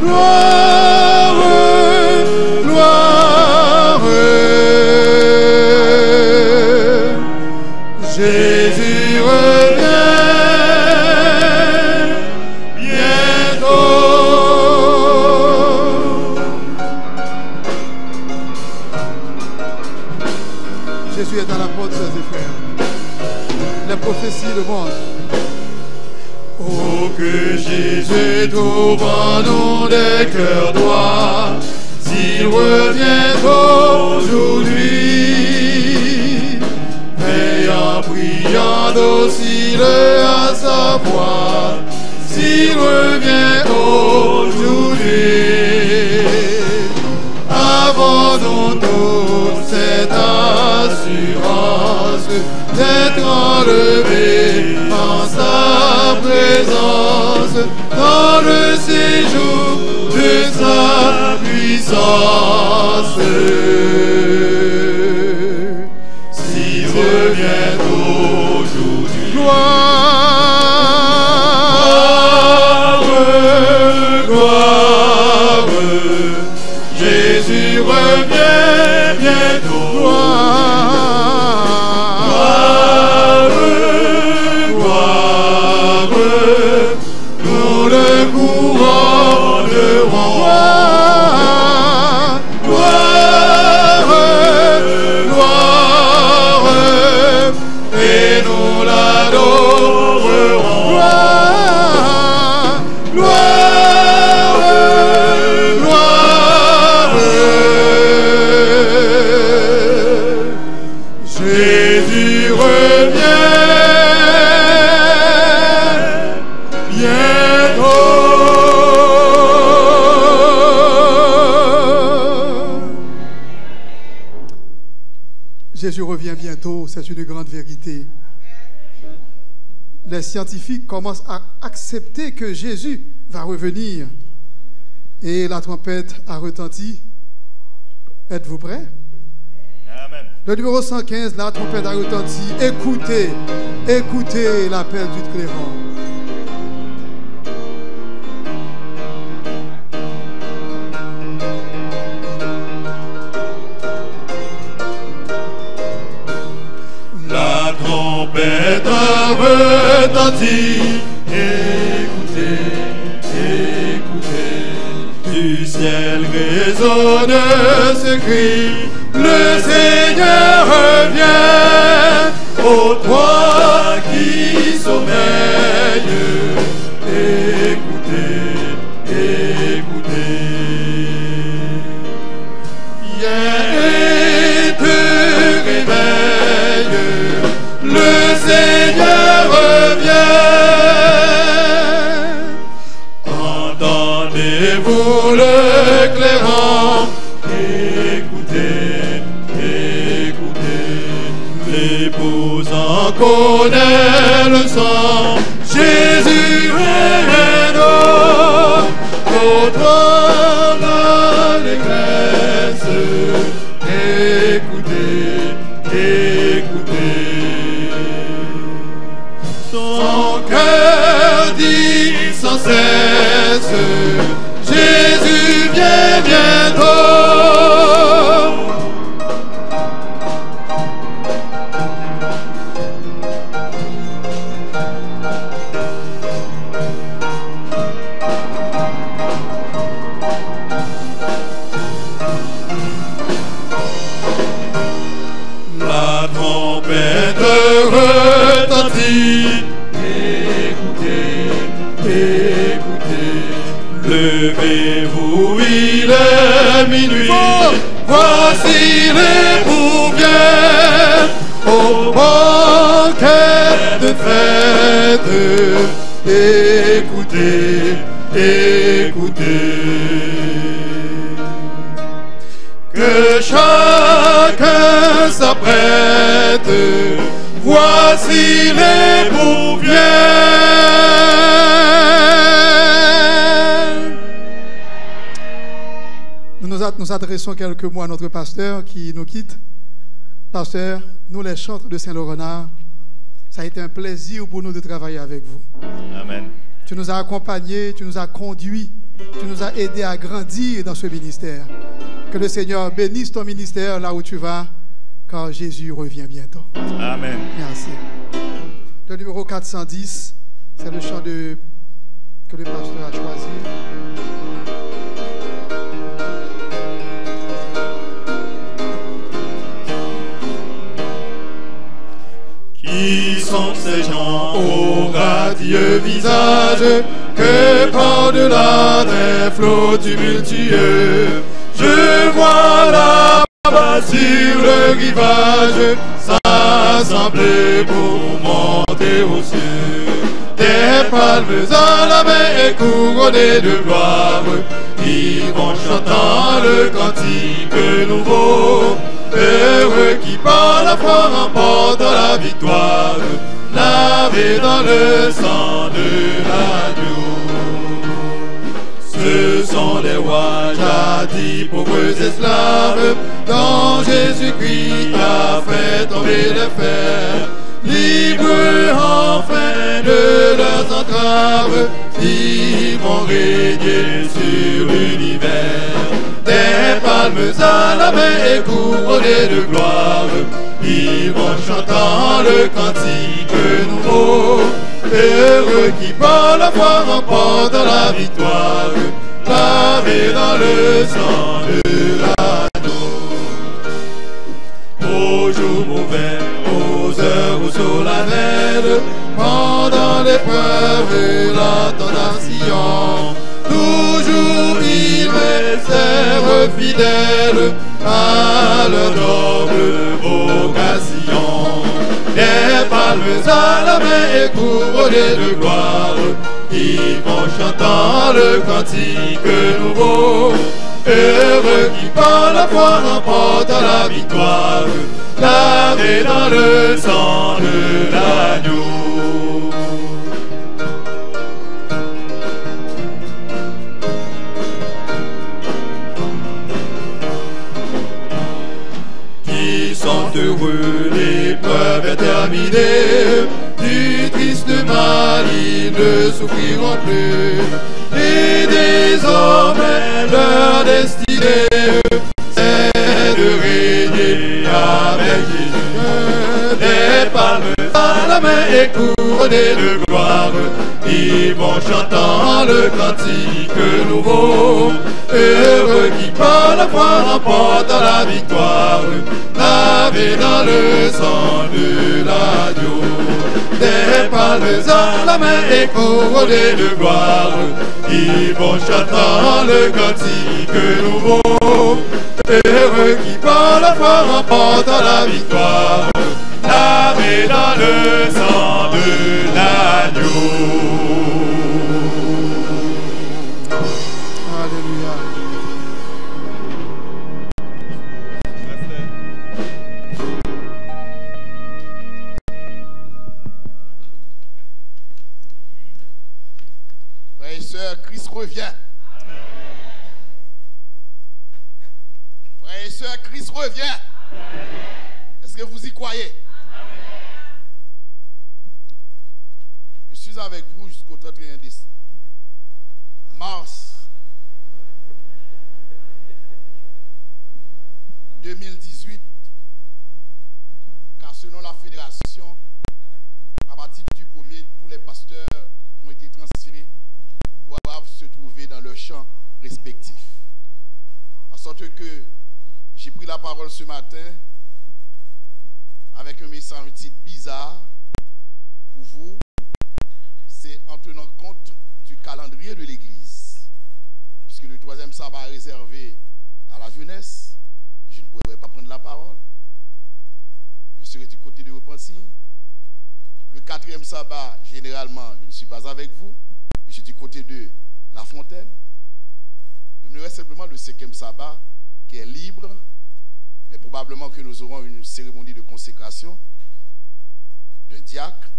[SPEAKER 8] Gloire, gloire, Jésus revient bientôt.
[SPEAKER 7] Jésus est à la porte, sœurs et frères. Les prophéties le montrent.
[SPEAKER 8] Oh, que Jésus trouve en nous des cœurs droits, s'il revient aujourd'hui, veillant, priant, docile à sa voix, s'il revient aujourd'hui. l'assurance d'être enlevé en sa présence dans le séjour de sa puissance. S'il revient aujourd'hui, gloire, Jésus revient bientôt. Gloire, nous le couronnerons. Gloire, et nous l'adorerons. Gloire, Jésus revient bientôt.
[SPEAKER 7] Jésus revient bientôt, c'est une grande vérité. Les scientifiques commencent à accepter que Jésus va revenir. Et la trompette a retenti. Êtes-vous prêts?
[SPEAKER 6] Amen.
[SPEAKER 7] Le numéro 115, la trompette a retenti. Écoutez, écoutez l'appel du clairon.
[SPEAKER 8] La trompette a retenti. Écoutez, écoutez. Du ciel résonne ce cri. Le Seigneur revient. Ô toi qui sommeilles, écoutez, écoutez. Viens et te réveille. Le Seigneur revient. Entendez-vous le clairon? Écoutez, écoutez. L'épouse en connaît le sang. Jésus revient. Ô toi l'allégresse. Écoutez, écoutez. Son cœur dit sans cesse, Jésus vient bientôt. La trompette retentit. Écoutez, écoutez. Levez-vous, il est minuit. Voici l'époux vient au banquet de fête. Écoutez, écoutez. Que chacun s'apprête. Voici l'époux vient.
[SPEAKER 7] Nous adressons quelques mots à notre pasteur qui nous quitte. Pasteur, nous les chantres de Saint-Laurent, ça a été un plaisir pour nous de travailler avec vous.
[SPEAKER 6] Amen.
[SPEAKER 7] Tu nous as accompagnés, tu nous as conduits, tu nous as aidés à grandir dans ce ministère. Que le Seigneur bénisse ton ministère là où tu vas, car Jésus revient bientôt.
[SPEAKER 6] Amen.
[SPEAKER 7] Merci. Le numéro 410, c'est le chant que le pasteur a choisi.
[SPEAKER 8] Qui sont ces gens au radieux visage que par-delà des flots tumultueux je vois là-bas sur le rivage s'assembler pour monter aux cieux des palmes à la main et couronnées de gloire, ils vont chantant le cantique nouveau. Heureux qui par la foi remporte la victoire, lavé dans le sang de l'agneau. Ce sont des rois jadis pauvres esclaves, dont Jésus-Christ a fait tomber les fers. Libres enfin de leurs entraves, ils vont régner sur l'univers. Des palmes à la main et couronnés de gloire, ils vont chantant le cantique nouveau. Heureux qui par la foi remporte la victoire, lavé dans le sang de l'agneau. Au jour mauvais, aux heures où solennelles, pendant l'épreuve et la tentation, toujours ils restèrent fidèles à leur noble vocation. Des palmes à la main et couronnés de gloire, ils vont chantant le cantique nouveau. Heureux qui par la foi remporte la victoire, lavé dans le sang de l'agneau. Qui sont heureux, l'épreuve est terminée, du triste mal ils ne souffriront plus. Et désormais leur destinée, c'est de régner avec Jésus. Des palmes à la main et couronnés de gloire, ils vont chantant le cantique nouveau. Heureux qui par la foi remporte la victoire, lavé dans le sang de l'agneau. Des palmes à la main et couronnés de gloire, ils vont chantant le cantique nouveau. Heureux qui par la foi remporte la victoire, lavé dans le sang de l'agneau.
[SPEAKER 7] Alléluia.
[SPEAKER 1] Frères et sœurs, Christ revient. Frères et sœurs, Christ revient. Est-ce que vous y croyez? Je suis avec vous jusqu'au 31 mars 2018, car selon la fédération, à partir du 1er, tous les pasteurs qui ont été transférés doivent se trouver dans leurs champs respectifs. En sorte que j'ai pris la parole ce matin avec un message un titre bizarre pour vous. C'est en tenant compte du calendrier de l'Église. Puisque le 3e sabbat est réservé à la jeunesse, je ne pourrais pas prendre la parole. Je serai du côté de Repentis. Le 4e sabbat, généralement, je ne suis pas avec vous. Je suis du côté de La Fontaine. Je me reste simplement le 5e sabbat qui est libre, mais probablement que nous aurons une cérémonie de consécration d'un diacre.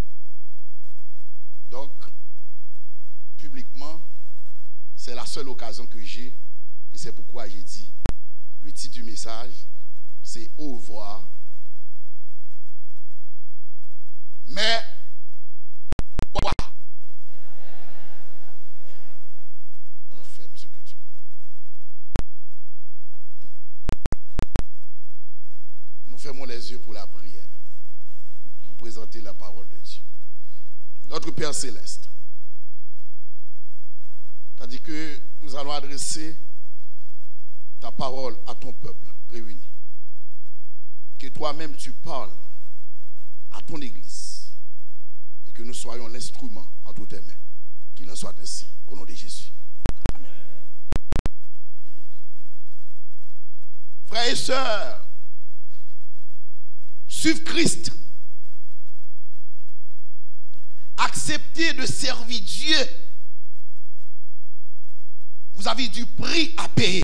[SPEAKER 1] Donc, publiquement, c'est la seule occasion que j'ai, et c'est pourquoi j'ai dit, le titre du message, c'est au revoir. Mais, quoi? Ferme ce que tu veux. Nous fermons les yeux pour la prière, pour présenter la parole de Dieu. Notre Père Céleste, c'est-à-dire que nous allons adresser ta parole à ton peuple réuni. Que toi-même tu parles à ton Église et que nous soyons l'instrument entre tes mains. Qu'il en soit ainsi, au nom de Jésus. Amen. Frères et sœurs, suivez Christ. Acceptez de servir Dieu. Vous avez du prix à payer.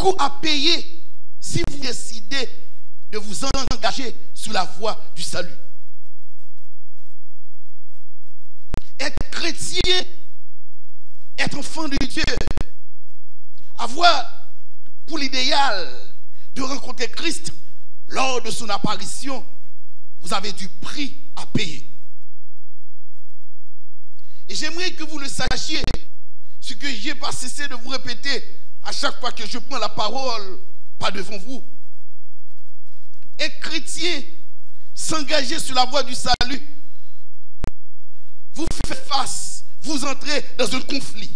[SPEAKER 1] coût à payer si vous décidez de vous engager sur la voie du salut. Être chrétien, être enfant de Dieu, avoir pour l'idéal de rencontrer Christ lors de son apparition, vous avez du prix à payer. Et j'aimerais que vous le sachiez, ce que je n'ai pas cessé de vous répéter à chaque fois que je prends la parole, pas devant vous. Être chrétien, s'engager sur la voie du salut, vous faites face, vous entrez dans un conflit.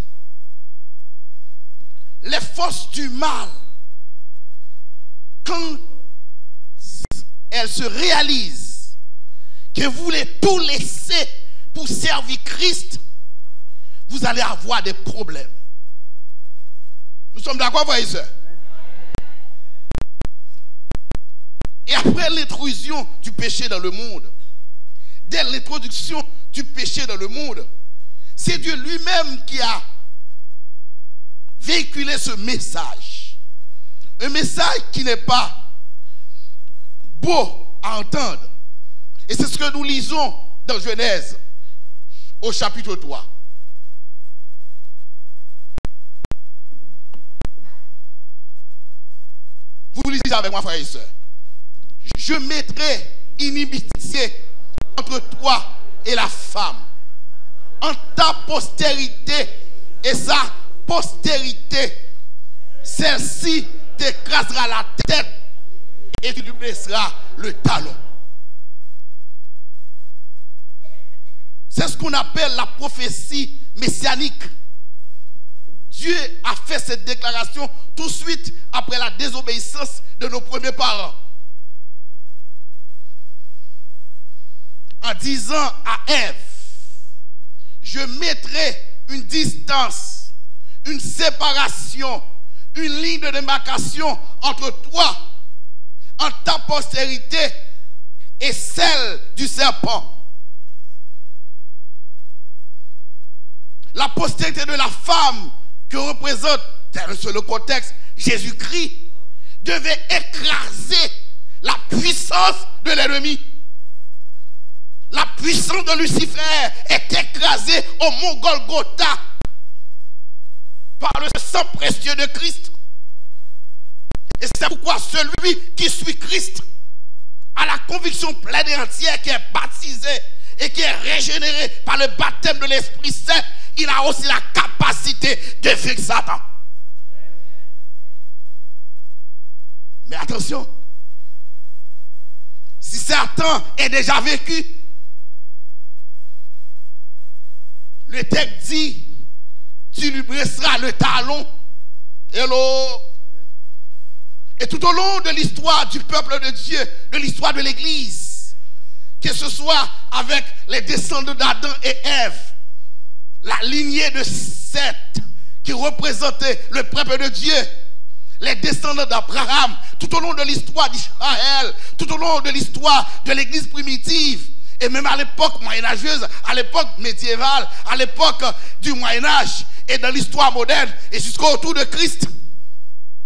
[SPEAKER 1] Les forces du mal, quand elles se réalisent que vous voulez tout laisser pour servir Christ, vous allez avoir des problèmes. Nous sommes d'accord, frères et sœurs? Et après l'intrusion du péché dans le monde, dès l'introduction du péché dans le monde, c'est Dieu lui-même qui a véhiculé ce message. Un message qui n'est pas beau à entendre. Et c'est ce que nous lisons dans Genèse, au chapitre 3. Vous lisez avec moi, frères et sœurs. Je mettrai inimitié entre toi et la femme, entre ta postérité et sa postérité. Celle-ci t'écrasera la tête et tu lui blesseras le talon. C'est ce qu'on appelle la prophétie messianique. Dieu a fait cette déclaration tout de suite après la désobéissance de nos premiers parents. En disant à Ève, je mettrai une distance, une séparation, une ligne de démarcation entre toi, entre ta postérité et celle du serpent. La postérité de la femme que représente, c'est le contexte, Jésus-Christ, devait écraser la puissance de l'ennemi. La puissance de Lucifer est écrasée au mont Golgotha par le sang précieux de Christ. Et c'est pourquoi celui qui suit Christ a la conviction pleine et entière, qui est baptisé et qui est régénéré par le baptême de l'Esprit Saint, il a aussi la capacité de vaincre Satan. Mais attention, si Satan est déjà vaincu, le texte dit, tu lui briseras le talon. Hello. Et tout au long de l'histoire du peuple de Dieu, de l'histoire de l'Église, que ce soit avec les descendants d'Adam et Ève, la lignée de Seth qui représentait le peuple de Dieu, les descendants d'Abraham, tout au long de l'histoire d'Israël, tout au long de l'histoire de l'Église primitive, et même à l'époque moyenâgeuse, à l'époque médiévale, à l'époque du Moyen-Âge, et dans l'histoire moderne, et jusqu'au retour de Christ,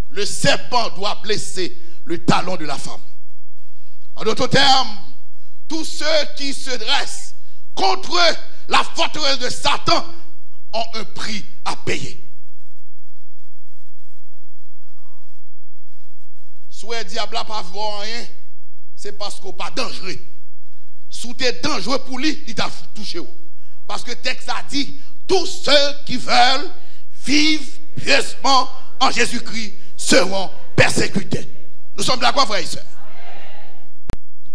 [SPEAKER 1] le serpent doit blesser le talon de la femme. En d'autres termes, tous ceux qui se dressent contre la forteresse de Satan ont un prix à payer. Soit diable n'a pas vu rien, c'est parce qu'on n'est pas dangereux. Si tu es dangereux pour lui, il t'a touché. Parce que le texte a dit, tous ceux qui veulent vivre pieusement en Jésus-Christ seront persécutés. Nous sommes d'accord, frères et sœurs?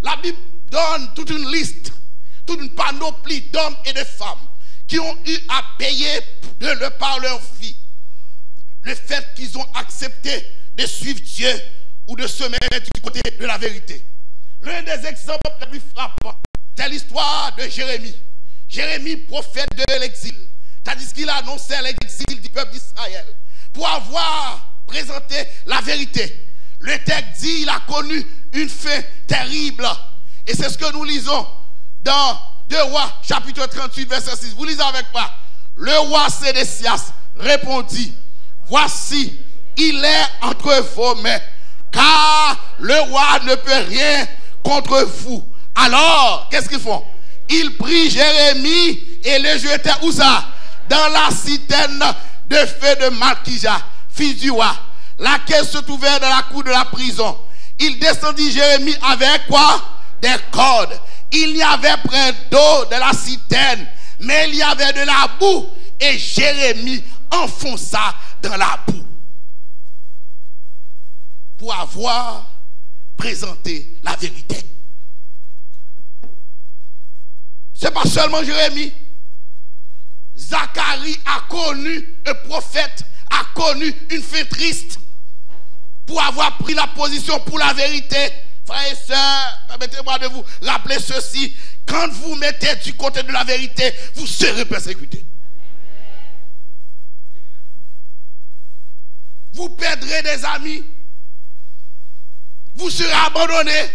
[SPEAKER 1] La Bible donne toute une liste, toute une panoplie d'hommes et de femmes qui ont eu à payer par leur vie le fait qu'ils ont accepté de suivre Dieu ou de se mettre du côté de la vérité. L'un des exemples les plus frappants, c'est l'histoire de Jérémie. Jérémie, prophète de l'exil, tandis qu'il annonçait l'exil du peuple d'Israël pour avoir présenté la vérité. Le texte dit qu'il a connu une fin terrible. Et c'est ce que nous lisons dans 2 Rois, chapitre 38, verset 6. Vous lisez avec moi. Le roi Sédécias répondit, voici, il est entre vos mains, car le roi ne peut rien contre vous. Alors, qu'est-ce qu'ils font? Ils prient Jérémie et le jetaient où ça? Dans la citerne de feu de Malkija, fils du roi, laquelle se trouvait dans la cour de la prison. Il descendit Jérémie avec quoi? Des cordes. Il n'y avait point d'eau de la citerne, mais il y avait de la boue, et Jérémie enfonça dans la boue pour avoir présenté la vérité. C'est pas seulement Jérémie. Zacharie a connu un prophète, a connu une fin triste pour avoir pris la position pour la vérité. Frères et sœurs, permettez-moi de vous rappeler ceci. Quand vous mettez du côté de la vérité, vous serez persécutés. Vous perdrez des amis. Vous serez abandonnés.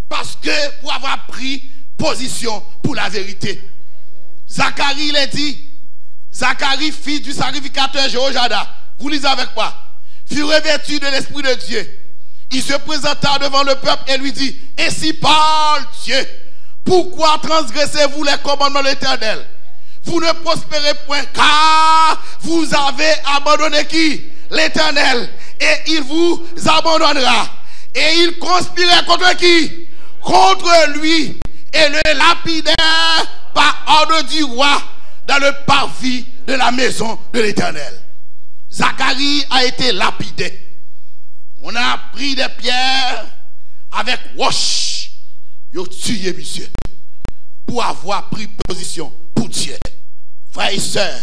[SPEAKER 1] Parce que pour avoir pris position pour la vérité. Zacharie, il est dit, Zacharie, fils du sacrificateur Jéhoiada, vous lisez avec moi, fut revêtu de l'Esprit de Dieu. Il se présenta devant le peuple et lui dit, ainsi parle Dieu, pourquoi transgressez-vous les commandements de l'Éternel? Vous ne prospérez point, car vous avez abandonné qui? L'Éternel, et il vous abandonnera. Et il conspirait contre qui? Contre lui, et le lapidèrent par ordre du roi dans le parvis de la maison de l'Éternel. Zacharie a été lapidé. On a pris des pierres avec roche. Ils ont tué monsieur pour avoir pris position pour Dieu. Frères et sœurs,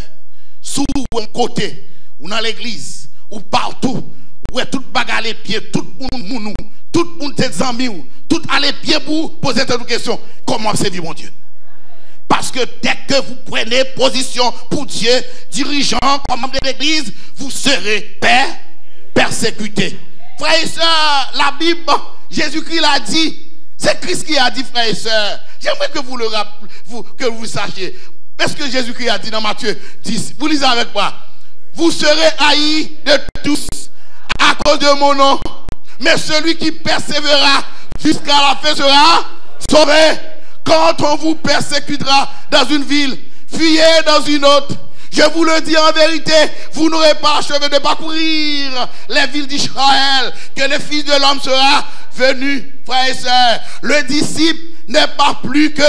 [SPEAKER 1] sous un côté, ou dans l'église, ou partout, où est tout bagarre les pieds, tout le monde, tout le monde tes amis, tout à les pieds pour poser une question. Comment servir mon Dieu? Parce que dès que vous prenez position pour Dieu, dirigeant comme membre de l'église, vous serez persécutés. Frères et sœurs, la Bible, Jésus-Christ l'a dit. C'est Christ qui a dit, frères et sœurs. J'aimerais que vous le rappelez, que vous sachiez. Parce que Jésus-Christ a dit dans Matthieu 10, vous lisez avec moi. Vous serez haïs de tous à cause de mon nom. Mais celui qui persévérera jusqu'à la fin sera sauvé. Quand on vous persécutera dans une ville, fuyez dans une autre. Je vous le dis en vérité, vous n'aurez pas achevé de parcourir les villes d'Israël, que le Fils de l'homme sera venu. Frères et sœurs, le disciple n'est pas plus que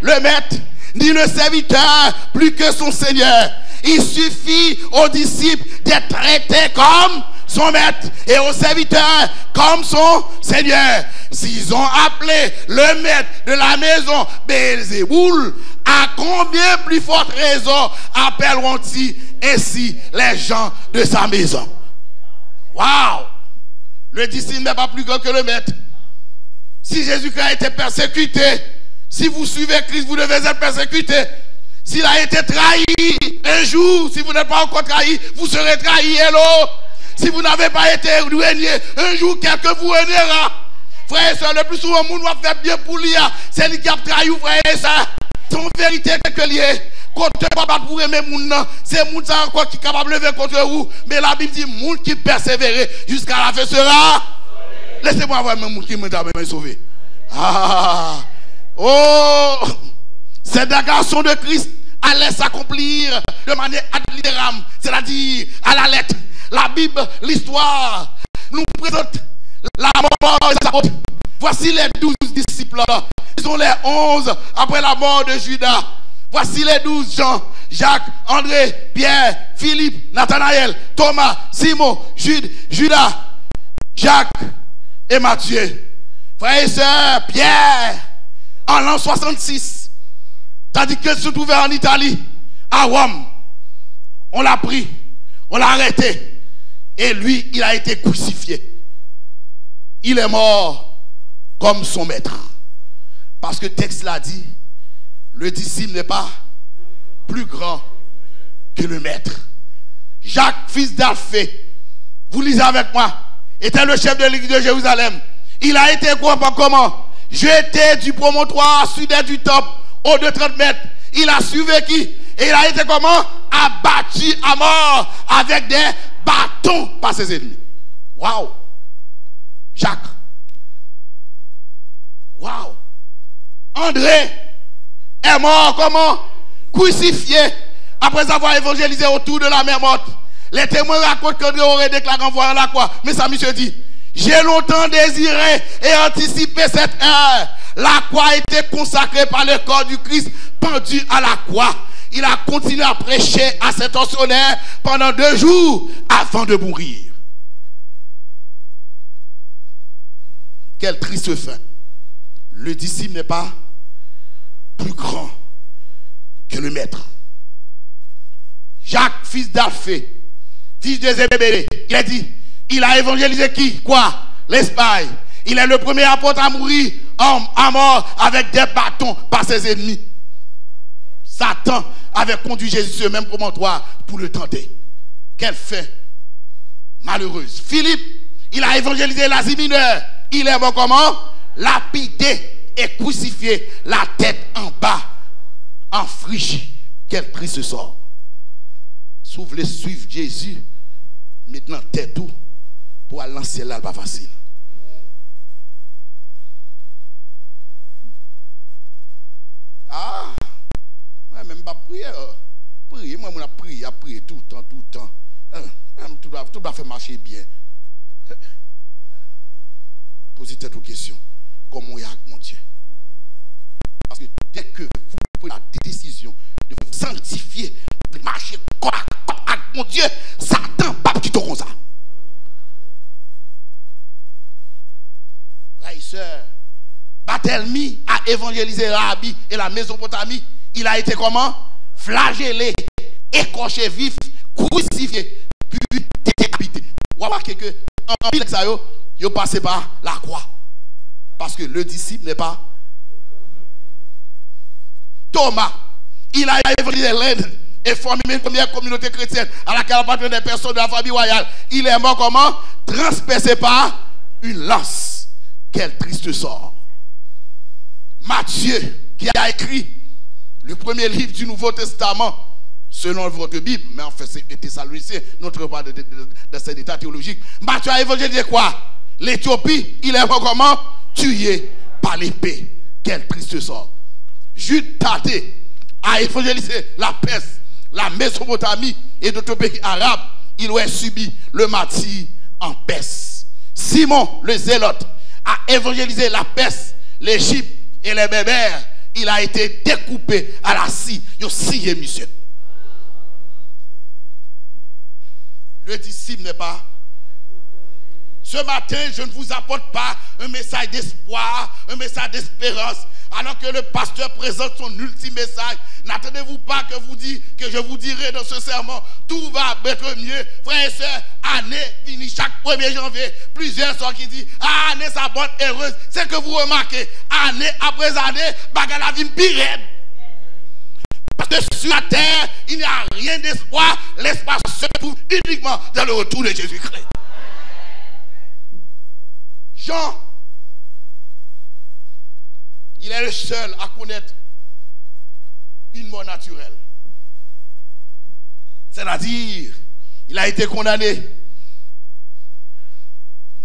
[SPEAKER 1] le maître, ni le serviteur plus que son Seigneur. Il suffit aux disciples d'être traités comme son maître et aux serviteurs comme son Seigneur. S'ils ont appelé le maître de la maison Béelzéboul, à combien plus forte raison appelleront-ils ainsi les gens de sa maison? Waouh! Le disciple n'est pas plus grand que le maître. Si Jésus-Christ a été persécuté, si vous suivez Christ, vous devez être persécuté. S'il a été trahi un jour, si vous n'êtes pas encore trahi, vous serez trahi. Hello! Si vous n'avez pas été régné, un jour quelqu'un vous régnera. Frère et soeur, le plus souvent, moun va faire bien pour lui. C'est lui qui a trahi, frère et soeur. Son vérité que lié. Quand tu ne pas pour aimer moun, c'est moun ça encore qui est capable de lever contre vous. Mais la Bible dit, moun qui persévère jusqu'à la fin sera. Laissez-moi voir même moun qui m'a sauvé. Ah! Oh! Cette déclaration de Christ allait s'accomplir de manière ad littéram, c'est-à-dire à la lettre. La Bible, l'histoire, nous présente la mort des apôtres. Voici les 12 disciples. Ils sont les 11 après la mort de Judas. Voici les 12 Jean, Jacques, André, Pierre, Philippe, Nathanaël, Thomas, Simon, Judas, Jacques et Matthieu. Frères et sœurs, Pierre, en l'an 66, tandis qu'il se trouvait en Italie, à Rome, on l'a pris, on l'a arrêté. Et lui, il a été crucifié. Il est mort comme son maître. Parce que le texte l'a dit, le disciple n'est pas plus grand que le maître. Jacques, fils d'Alphée, vous lisez avec moi, était le chef de l'église de Jérusalem. Il a été comment? Jeté du promontoire sud-est du temple, haut de 30 mètres. Il a survécu. Et il a été comment? Abattu à mort avec des bâton par ses ennemis. Waouh! Jacques. Waouh! André est mort comment? Crucifié après avoir évangélisé autour de la mer morte. Les témoins racontent qu'André aurait déclaré en voyant la croix. Mais ça, monsieur dit, j'ai longtemps désiré et anticipé cette heure. La croix a été consacrée par le corps du Christ pendu à la croix. Il a continué à prêcher à cet tortionnaire pendant 2 jours avant de mourir. Quelle triste fin. Le disciple n'est pas plus grand que le maître. Jacques, fils d'Alphée, fils de Zébédée, il a dit, il a évangélisé qui? Quoi? L'Espagne. Il est le premier apôtre à mourir à mort avec des bâtons par ses ennemis. Satan avait conduit Jésus sur le même promontoire pour le tenter. Quelle fin malheureuse. Philippe, il a évangélisé l'Asie mineure. Il est mort comment? Lapidé et crucifié, la tête en bas, en Phrygie. Quel triste sort. Si vous voulez suivre Jésus, maintenant tête tout pour aller lancer là, pas facile. Ah, moi même pas prier. Prier, moi je prie tout le temps. Tout doit faire marcher bien. Posez-vous aux questions. Comment il y a mon Dieu? Parce que dès que vous prenez la décision de vous sanctifier, de marcher avec mon Dieu, Satan pas petit comme ça. Frères et sœurs, Barthélemy a évangélisé l'Arabie et la Mésopotamie. Il a été comment? Flagellé, écorché vif, crucifié, puis décapité. Vous voyez que en pile ça yo passé par la croix. Parce que le disciple n'est pas. Thomas, il a évangélisé l'Inde et formé une première communauté chrétienne à laquelle appartenaient des personnes de la famille royale. Il est mort comment? Transpercé par une lance. Quel triste sort. Matthieu, qui a écrit le premier livre du Nouveau Testament, selon votre Bible, mais en fait c'est les Thessaloniciens, notre part de cet état théologique. Matthieu a évangélisé quoi? L'Éthiopie, il est mort comment? Tué par l'épée. Quel triste sort. Jude Thaddée a évangélisé la Perse, la Mésopotamie et d'autres pays arabes. Il aurait subi le martyre en Perse. Simon le Zélote a évangélisé la Perse, l'Égypte et les Bérbères. Il a été découpé à la scie. Il a scié, monsieur. Le disciple n'est pas. Ce matin, je ne vous apporte pas un message d'espoir, un message d'espérance. Alors que le pasteur présente son ultime message, n'attendez-vous pas que je vous dirai dans ce sermon, tout va être mieux. Frères et sœurs, année finie chaque 1er janvier. Plusieurs sont qui disent, année ça bonne heureuse. C'est que vous remarquez, année après année, bagarre la vie pire. Parce que sur la terre, il n'y a rien d'espoir. L'espoir se trouve uniquement dans le retour de Jésus-Christ. Jean, il est le seul à connaître une mort naturelle. C'est-à-dire, il a été condamné.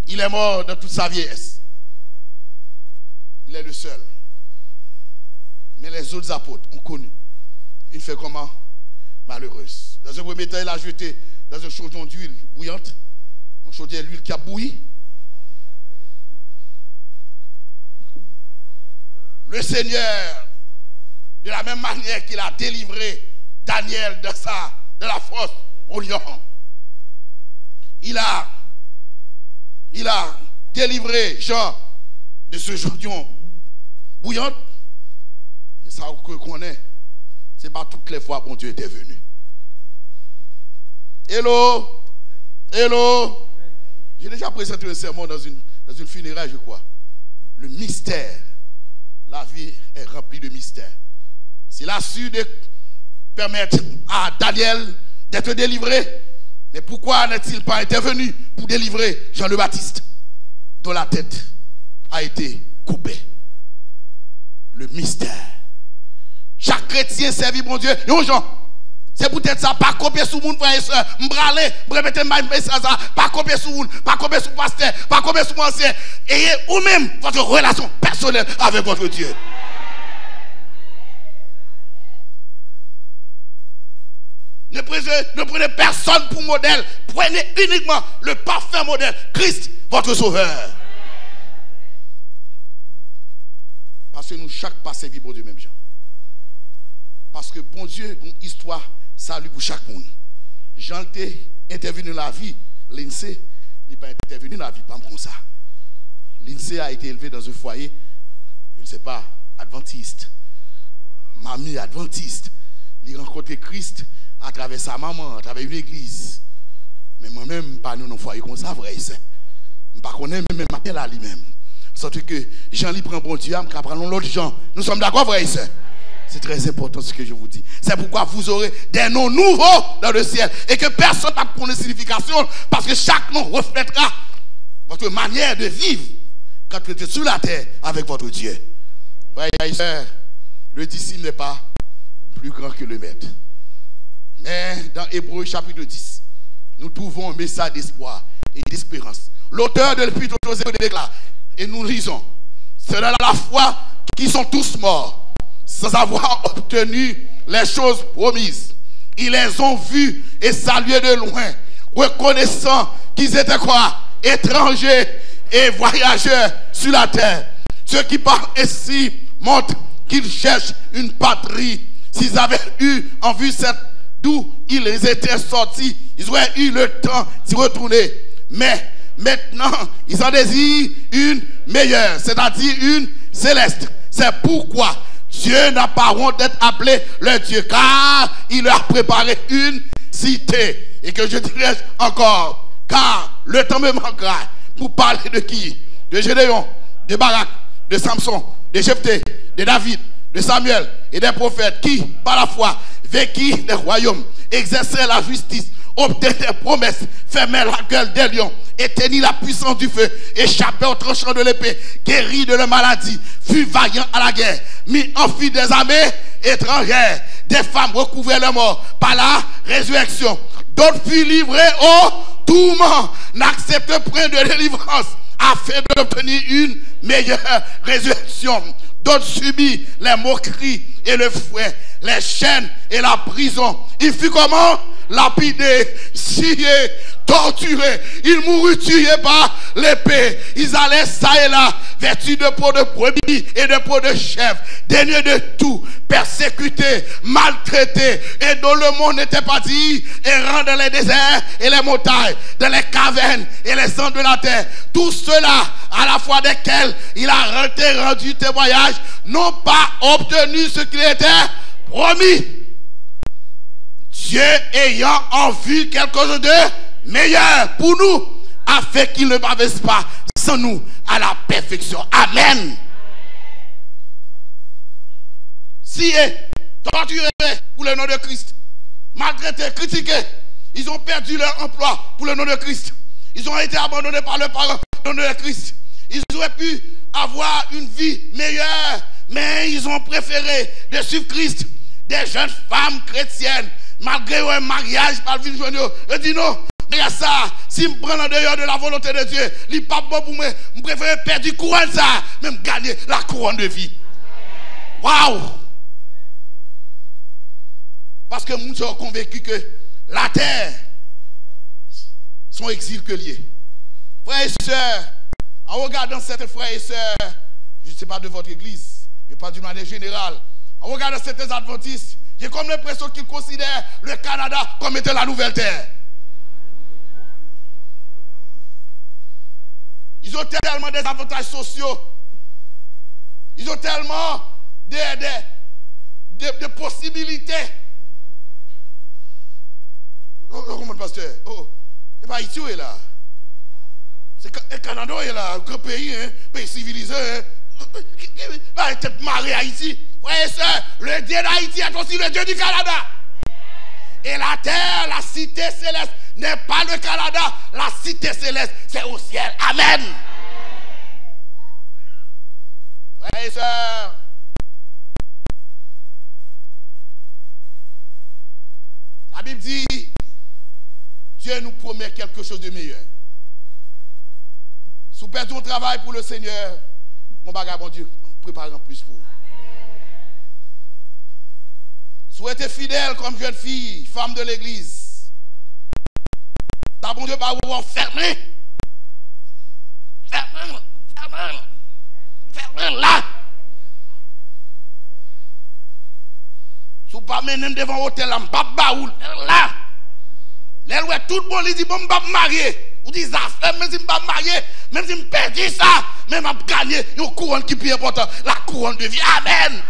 [SPEAKER 1] Il est mort dans toute sa vieillesse. Il est le seul. Mais les autres apôtres ont connu une fait comment? Malheureuse. Dans un premier temps, il a jeté dans un chaudron d'huile bouillante. On chaudait l'huile qui a bouilli. Le Seigneur, de la même manière qu'il a délivré Daniel de la fosse au lion, il a délivré Jean de ce chaudron bouillant. Mais ça qu'on connaît, c'est pas toutes les fois bon Dieu était venu. Hello, hello. J'ai déjà présenté un sermon dans une funéraille, je crois. Le mystère. La vie est remplie de mystères. S'il a su de permettre à Daniel d'être délivré, mais pourquoi n'est-il pas intervenu pour délivrer Jean le Baptiste, dont la tête a été coupée? Le mystère. Chaque chrétien servit mon Dieu. Non, Jean, C'est peut-être ça, pas copier sur moun frère et soeur, m'bralé, m'remettez ma message ça, pas copier sur moun, pas copier sur pasteur, pas copier sur ancien. Ayez ou même votre relation personnelle avec votre Dieu. Ne prenez personne pour modèle, prenez uniquement le parfait modèle, Christ, votre sauveur. Parce que nous chaque pas servi pour Dieu même gens. Parce que bon Dieu, une histoire salut pour chaque monde. Jean était intervenu dans la vie, l'INSEE, il n'est pas intervenu dans la vie, pas comme ça. L'INSEE a été élevé dans un foyer, je ne sais pas, adventiste. Mamie adventiste. Il a rencontré Christ à travers sa maman, à travers une église. Mais moi-même, pas nous dans un foyer comme ça, vrai. Je ne connais pas même appel à lui-même. Surtout que Jean lui prend bon Dieu, je prends l'autre Jean. Nous sommes d'accord, vrai, c'est. C'est très important ce que je vous dis. C'est pourquoi vous aurez des noms nouveaux dans le ciel. Et que personne n'a pour une signification. Parce que chaque nom reflètera votre manière de vivre quand vous êtes sur la terre avec votre Dieu. Frères et sœurs, le disciple n'est pas plus grand que le maître. Mais dans Hébreux chapitre 10, nous trouvons un message d'espoir et d'espérance. L'auteur de l'Épître aux Hébreux déclare, et nous lisons, c'est dans la foi qu'ils sont tous morts, sans avoir obtenu les choses promises. Ils les ont vus et salués de loin, reconnaissant qu'ils étaient quoi? Étrangers et voyageurs sur la terre. Ceux qui parlent ainsi montrent qu'ils cherchent une patrie. S'ils avaient eu en vue cette d'où ils étaient sortis, ils auraient eu le temps d'y retourner. Mais maintenant, ils en désirent une meilleure, c'est-à-dire une céleste. C'est pourquoi Dieu n'a pas honte d'être appelé le Dieu, car il leur a préparé une cité. Et que je dirais encore, car le temps me manquera pour parler de qui? De Gédéon, de Barak, de Samson, de Jephthé, de David, de Samuel et des prophètes qui, par la foi, vécurent des royaumes, exerçaient la justice, obtenaient des promesses, fermaient la gueule des lions, éteignit la puissance du feu, échappait au tranchant de l'épée, guérit de la maladie, fut vaillant à la guerre, mis en fuite des armées étrangères, des femmes recouvraient la mort par la résurrection, d'autres furent livrés au tourment, n'acceptent point de délivrance, afin d'obtenir une meilleure résurrection. D'autres subirent les moqueries et le fouet, les chaînes et la prison. Il fut comment? Lapidé, scié, torturé. Il mourut tué par l'épée. Ils allaient ça et là, vêtus de peau de brebis et de peau de chèvre, dénués de tout, persécutés, maltraités, et dont le monde n'était pas dit, errant dans les déserts et les montagnes, dans les cavernes et les centres de la terre. Tout cela, à la fois desquels il a rendu témoignage, n'ont pas obtenu ce qu'il était promis. Dieu ayant en vue quelque chose de meilleur pour nous, afin qu'il ne parvienne pas sans nous à la perfection. Amen. Si torturés pour le nom de Christ, maltraités, critiqués, ils ont perdu leur emploi pour le nom de Christ. Ils ont été abandonnés par leurs parents pour le nom de Christ. Ils auraient pu avoir une vie meilleure, mais ils ont préféré de suivre Christ. Des jeunes femmes chrétiennes, malgré un mariage par le journée, je dis non, regarde ça, si je prends en dehors de la volonté de Dieu, il n'est pas bon pour moi, je préfère perdre du couronne ça, même gagner la couronne de vie. Waouh! Parce que nous sommes convaincus que la terre, son exil que lié. Frères et sœurs, en regardant certains frères et sœurs, je ne sais pas de votre église, je parle d'une manière générale, en regardant certains adventistes, j'ai comme l'impression qu'ils considèrent le Canada comme étant la nouvelle terre. Ils ont tellement des avantages sociaux. Ils ont tellement de possibilités. Comment pasteur? Oh, et pas Haïti est là. C'est le Canada est là, un grand pays, hein, pays civilisé. Bah, t'es marié Haïti. Frères et sœurs, le Dieu d'Haïti est aussi le Dieu du Canada. Et la terre, la cité céleste, n'est pas le Canada. La cité céleste, c'est au ciel. Amen. Frères et sœurs, Dieu nous promet quelque chose de meilleur. Si vous perdez ton travail pour le Seigneur, mon bagage, bon Dieu, prépare en plus pour vous. Si vous êtes fidèle comme jeune fille, femme de l'église, ta bon Dieu va vous fermer. Fermez là. Si vous ne pas même devant l'hôtel, là, là. Là, où tout le monde dit, bon, je ne vais pas me marier. Vous dites, même si je ne vais pas me marier, même si je me perds ça, même si je gagne, il y a une couronne qui est plus importante, la couronne de vie. Amen.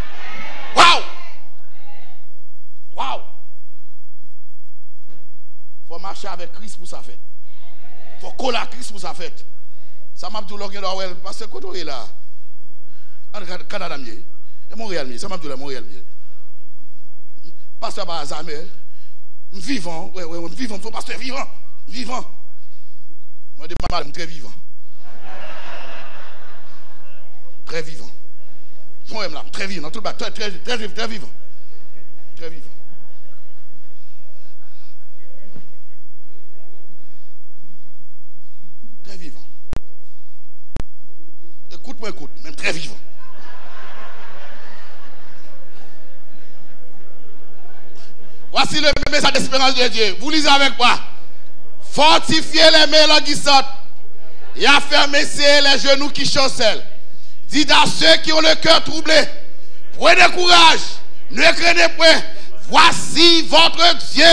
[SPEAKER 1] Waouh. Waouh. Il faut marcher avec Christ pour sa fête. Il faut coller à Christ pour sa fête. Ça m'a dit, parce que quand on est là, Canada, et Montréal, ça m'a dit, Montréal. Pasteur par hasard, vivant, vivant, pasteur vivant, vivant. Moi, je suis très vivant. Très vivant. Je m'aime là, très vivant, tout le bas, très vivant. Très vivant. Très vivant. Écoute-moi, écoute, même très vivant. Voici le message d'espérance de Dieu. Vous lisez avec moi. Fortifiez les mains qui sortent et affermissez les genoux qui chancellent. Dites à ceux qui ont le cœur troublé, prenez courage, ne craignez point. Voici votre Dieu,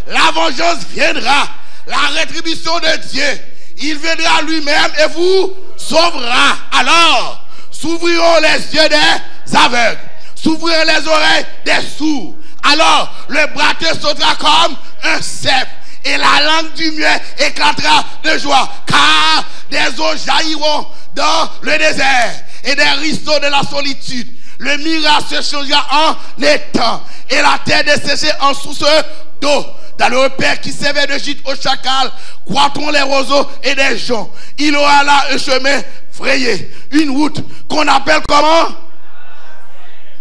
[SPEAKER 1] la vengeance viendra, la rétribution de Dieu. Il viendra lui-même et vous sauvera. Alors, s'ouvriront les yeux des aveugles, s'ouvriront les oreilles des sourds. Alors, le bras te sautera comme un cep et la langue du muet éclatera de joie. Car des eaux jailliront dans le désert et des ruisseaux de la solitude. Le mirage se changera en étang et la terre desséchée en source d'eau. Dans le repère qui servait de gîte au chacal, croîtront les roseaux et des joncs. Il aura là un chemin frayé, une route qu'on appelle comment?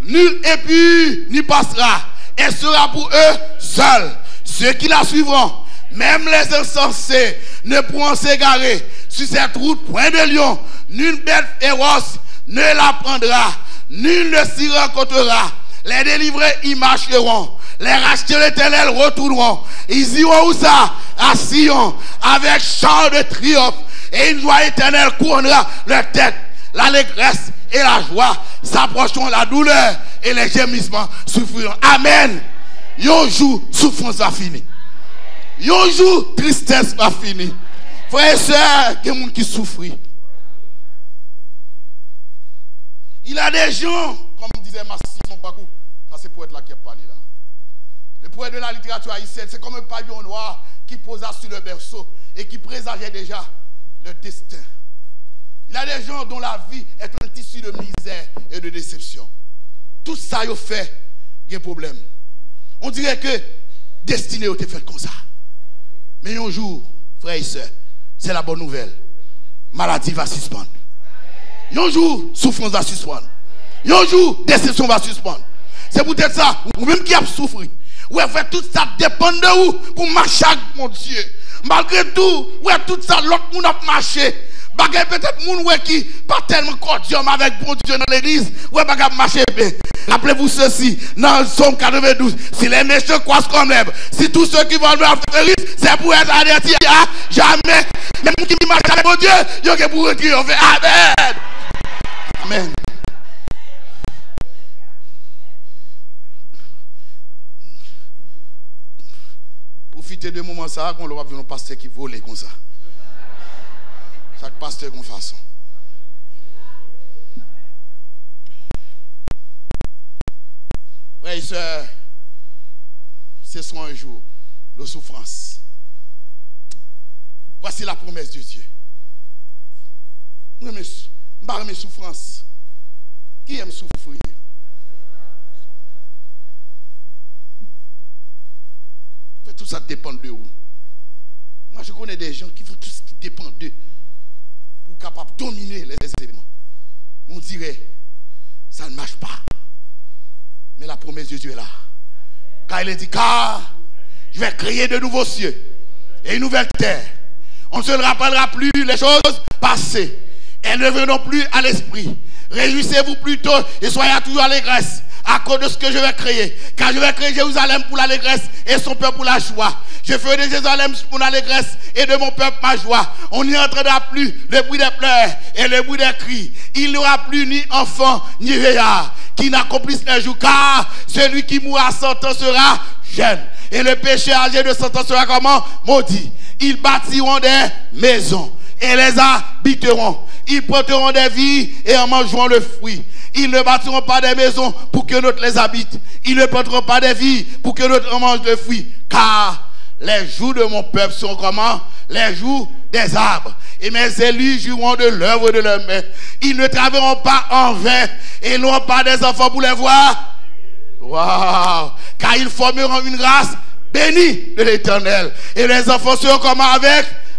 [SPEAKER 1] Nul épu n'y passera. Elle sera pour eux seuls. Ceux qui la suivront, même les insensés, ne pourront s'égarer. Sur cette route, point de lion, nulle bête féroce ne la prendra. Nul ne s'y rencontrera. Les délivrés y marcheront. Les rachetés de l'Éternel retourneront. Ils iront où ça? À Sion, avec chant de triomphe. Et une joie éternelle couronnera leur tête. L'allégresse et la joie s'approcheront, la douleur et les gémissements souffriront. Amen. Yon jour, souffrance va finir. Yon jour, tristesse va finir. Frères et sœurs, il y a des gens qui souffrent. Il y a des gens, comme disait Massimo Bakou, ça c'est poète là qui a parlé là. Le poète de la littérature haïtienne, c'est comme un pavillon noir qui posa sur le berceau et qui présageait déjà le destin. Il y a des gens dont la vie est un tissu de misère et de déception. Tout ça, il fait, il y a un problème. On dirait que destinée a été faite comme ça. Mais un jour, frères et sœurs, c'est la bonne nouvelle. Maladie va suspendre. Un jour, souffrance va suspendre. Un jour, déception va suspendre. C'est peut-être ça, ou même qui a souffert. Ouais, tout ça dépend de vous pour marcher avec mon Dieu. Malgré tout, ouais, tout ça, l'autre monde a marché. Bagay peut-être moun ouais qui pas tellement cordial avec bon Dieu dans l'église, ouais bagay marcher bien. Rappelez-vous ceci, dans Somme 92, si les méchants croissent comme l'herbe, si tous ceux qui vont leur faire c'est pour être avertis à jamais. Même qui marche avec bon Dieu, il y a pour rentrer, on fait Amen. Amen. Profitez de moments ça, qu'on va voir un pasteur qui vole comme ça. Chaque pasteur comme façon. Frères et sœurs, ce sera un jour de souffrance. Voici la promesse de Dieu. Moi, mes souffrances. Qui aime souffrir? Tout ça dépend de vous. Moi, je connais des gens qui font tout ce qui dépend d'eux pour capable de dominer les éléments. On dirait, ça ne marche pas. Mais la promesse de Dieu est là. Car il a dit, car je vais créer de nouveaux cieux et une nouvelle terre. On ne se rappellera plus les choses passées. Elles ne viendront plus à l'esprit. Réjouissez-vous plutôt et soyez toujours allégresse à cause de ce que je vais créer. Car je vais créer Jérusalem pour l'allégresse et son peuple pour la joie. Je ferai de Jérusalem pour l'allégresse et de mon peuple ma joie. On n'y entendra plus le bruit des pleurs et le bruit des cris. Il n'y aura plus ni enfant ni vieillard qui n'accomplissent les jours. Car celui qui mourra à 100 ans sera jeune. Et le péché âgé de 100 ans sera comment? Maudit. Ils bâtiront des maisons et les habiteront. Ils porteront des vies et en mangeront le fruit. Ils ne bâtiront pas des maisons pour que l'autre les habite. Ils ne porteront pas des vies pour que l'autre en mange le fruit. Car les jours de mon peuple sont comment? Les jours des arbres. Et mes élus joueront de l'œuvre de leurs mains. Ils ne travailleront pas en vain et n'auront pas des enfants pour les voir. Waouh! Car ils formeront une race bénie de l'Éternel. Et les enfants seront comment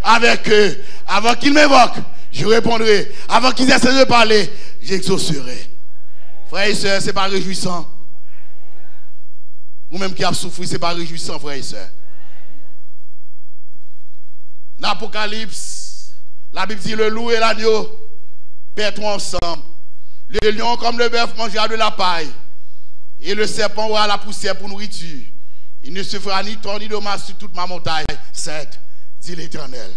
[SPEAKER 1] avec eux. Avant qu'ils m'évoquent, je répondrai. Avant qu'ils essaient de parler, j'exaucerai. Frères et sœurs, ce n'est pas réjouissant. Ou même qui a souffert, ce n'est pas réjouissant, frères et sœurs. L'Apocalypse, la Bible dit le loup et l'agneau paîtront ensemble. Le lion comme le bœuf mangera de la paille. Et le serpent aura la poussière pour nourriture. Il ne se fera ni tort ni dommage sur toute ma montagne sainte, dit l'Éternel.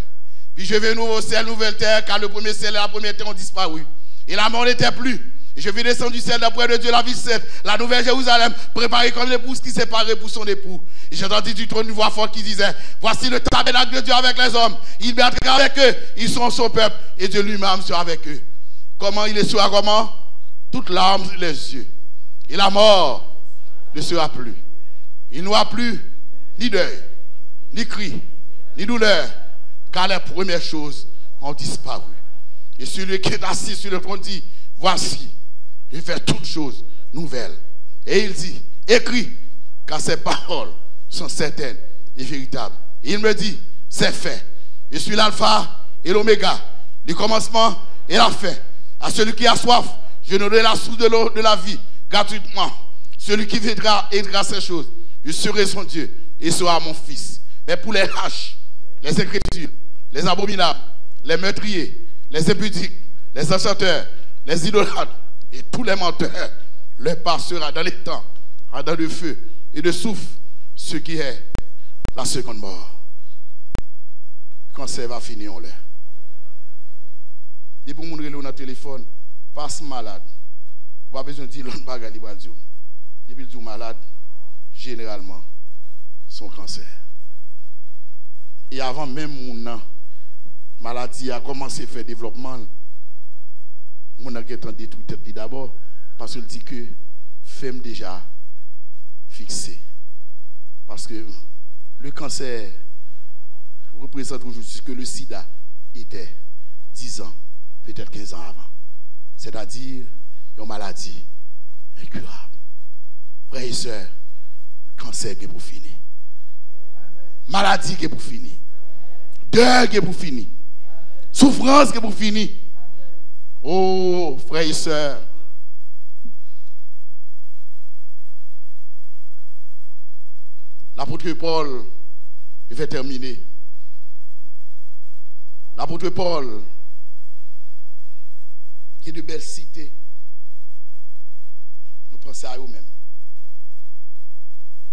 [SPEAKER 1] Puis je vais un nouveau ciel, nouvelle terre, car le premier ciel et la première terre ont disparu. Et la mort n'était plus. Et je vais descendre du ciel d'après de Dieu, la ville sainte, la nouvelle Jérusalem, préparée comme l'épouse qui s'est parée pour son époux. Et j'ai entendu du trône une voix forte qui disait, voici le tabernacle de Dieu avec les hommes. Il viendra avec eux, ils sont son peuple, et Dieu lui-même sera avec eux. Comment il sera comment? Toute larme sur les yeux. Et la mort ne sera plus. Il n'y aura plus ni deuil, ni cri, ni douleur, car les premières choses ont disparu. Et celui qui est assis sur le trône dit, voici, je fais toutes choses nouvelles. Et il dit, écris, car ces paroles sont certaines et véritables. Et il me dit, c'est fait. Je suis l'alpha et l'oméga, le commencement et la fin. À celui qui a soif, je donnerai la source de l'eau de la vie gratuitement. Celui qui viendra et dira ces choses, je serai son Dieu et sera mon fils. Mais pour les lâches, les écritures, les abominables, les meurtriers, les impudiques, les enchanteurs, les idolâtres et tous les menteurs, leur part sera dans les temps, dans le feu et le souffle, ce qui est la seconde mort. Quand ça va finir, on l'a. Et pour mon relais dans le téléphone, passe malade. Pas besoin de dire l'autre bagarre, il va dire. Depuis le malade, généralement, son cancer. Et avant même mon maladie a commencé à faire développement, mon a détruit tête d'abord parce qu'il dit que femme déjà fixé. Parce que le cancer représente aujourd'hui ce que le sida était 10 ans, peut-être 15 ans avant. C'est-à-dire une maladie incurable. Frères et sœurs, cancer qui est pour finir. Maladie qui est pour finir. Deuil qui est pour finir. Souffrance qui est pour finir. Oh, frères et sœurs. L'apôtre Paul, je vais terminer. L'apôtre Paul, qui est de belles cités, nous pensons à eux-mêmes.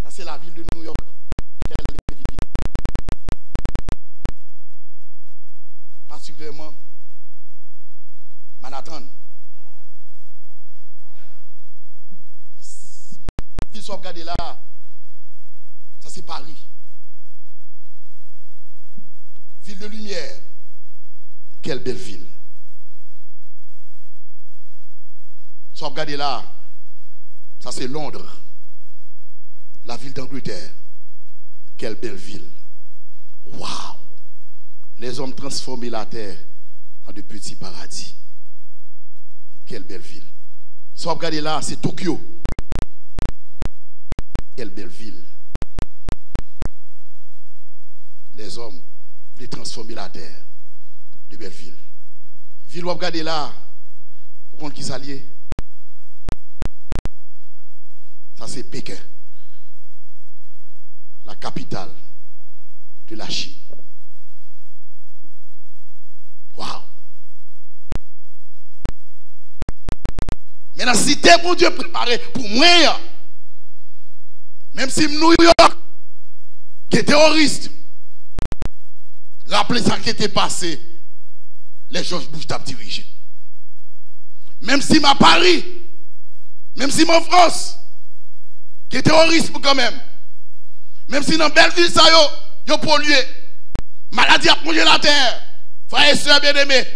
[SPEAKER 1] Ça, c'est la ville de New York. Quelle ville? Particulièrement Manhattan. Si vous regardez là, ça c'est Paris. Ville de lumière. Quelle belle ville. Si vous regardez là, ça c'est Londres. La ville d'Angleterre. Quelle belle ville. Waouh. Les hommes transformés la terre en de petits paradis. Quelle belle ville. Si vous regardez là, c'est Tokyo. Quelle belle ville. Les hommes voulaient transformer la terre. De belle ville. Ville où vous regardez là, vous comprenez qui s'allier? Ça c'est Pékin. La capitale de la Chine. Waouh! Mais dans la cité, mon Dieu préparé pour moi, même si New York, qui est terroriste, rappelez ça qui était passé, les George Bush t'a dirigé. Même si ma Paris, même si ma France, qui est terroriste quand même, même si dans Belleville, ça yo pollué, maladie a plongé la terre, frères et sœurs bien-aimés,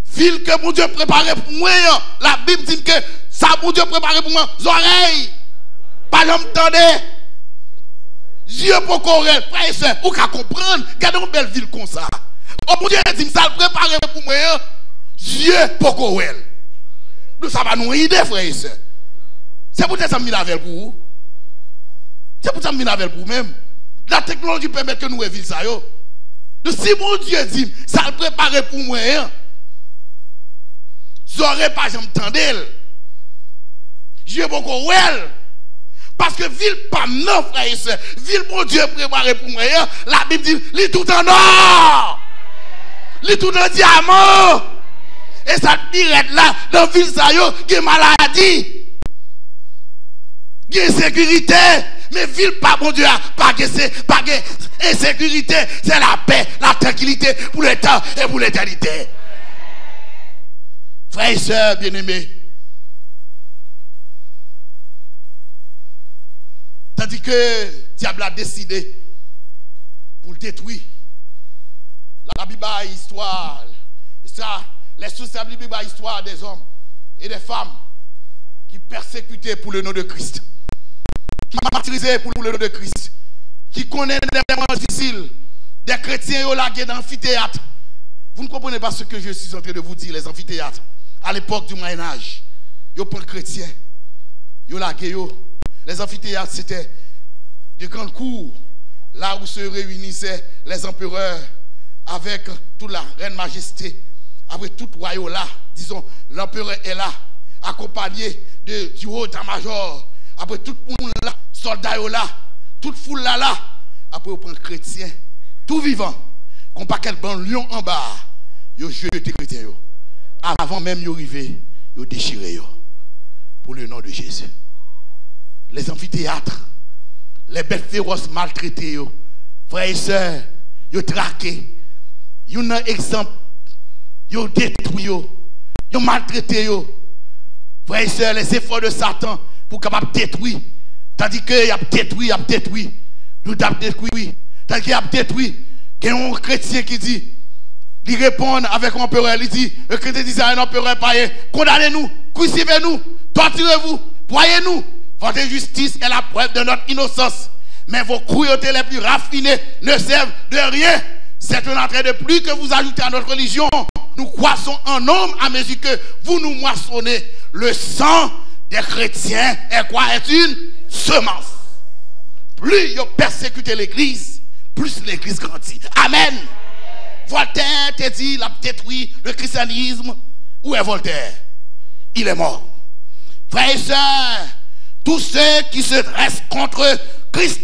[SPEAKER 1] ville que mon Dieu préparé pour moi, la Bible dit que ça mon Dieu préparé pour moi, oreilles, pas j'entendais, yeux pour correl, frères et sœurs, ou qu'à comprendre, regardez une belle ville comme ça. Oh mon Dieu dit ça préparé pour moi, yeux pour correl. Nous ça va nous aider, frères et sœurs. C'est pour ça que ça me lave pour vous. C'est pour ça que je me lave pour vous-même. La technologie permet que nous évitons ça. Donc si mon Dieu dit, ça le prépare pour moi, je n'aurais pas jamais entendu. Je vais beaucoup well. Parce que ville pas non, frère et soeur. Ville mon Dieu préparé pour moi. La Bible dit, il tout en or. Il tout en diamant. Et ça direct là, dans la ville, ça y a maladie. Il y a insécurité. Mais ville pas, mon Dieu, pas de insécurité. C'est la paix, la tranquillité pour le temps et pour l'éternité. Frères et sœurs bien-aimés. Tandis que le diable a décidé pour le détruire. La Bible a histoire. Les sources de la Bible a histoire des hommes et des femmes qui persécutaient pour le nom de Christ. Qui martyrisaient pour le nom de Christ. Qui connaissent des moments difficiles. Des chrétiens qui ont lagué dans l'amphithéâtre. Vous ne comprenez pas ce que je suis en train de vous dire, les amphithéâtres. À l'époque du Moyen-Âge, ils ont pris les chrétiens. Ils ont lagué. Les amphithéâtres, c'était de grandes cours. Là où se réunissaient les empereurs avec toute la reine majesté. Après tout royaume là, disons, l'empereur est là, accompagné du haut état-major. Après tout le monde là, soldats là, toute foule là. Après on prend chrétien, tout vivant, qu'on pas quel bon lion en bas, yo jeté chrétien yo. Avant même yo arrivé, yo déchiré yo. Pour le nom de Jésus. Les amphithéâtres, les bêtes féroces maltraitées yo, frères et sœurs, yo traqué. Yo un exemple. Yo détruit yo, yo maltraité yo. Frères et sœurs, les efforts de Satan pour capable détruire. Tandis que y a détruit. Nous a détruit. Tandis qu'il a détruit. Il y a un chrétien qui dit, il répond avec l'empereur, il dit, le chrétien dit à un empereur païen, condamnez-nous, crucifiez-nous, torturez-vous, broyez-nous. Votre justice est la preuve de notre innocence. Mais vos cruautés les plus raffinées ne servent de rien. C'est un entrée de plus que vous ajoutez à notre religion. Nous croissons en homme à mesure que vous nous moissonnez. Le sang des chrétiens est quoi? Est une semence. Plus ils persécutent l'église, plus l'église grandit. Amen. Voltaire te dit, il a détruit le christianisme. Où est Voltaire? Il est mort. Frères et sœurs, tous ceux qui se dressent contre Christ,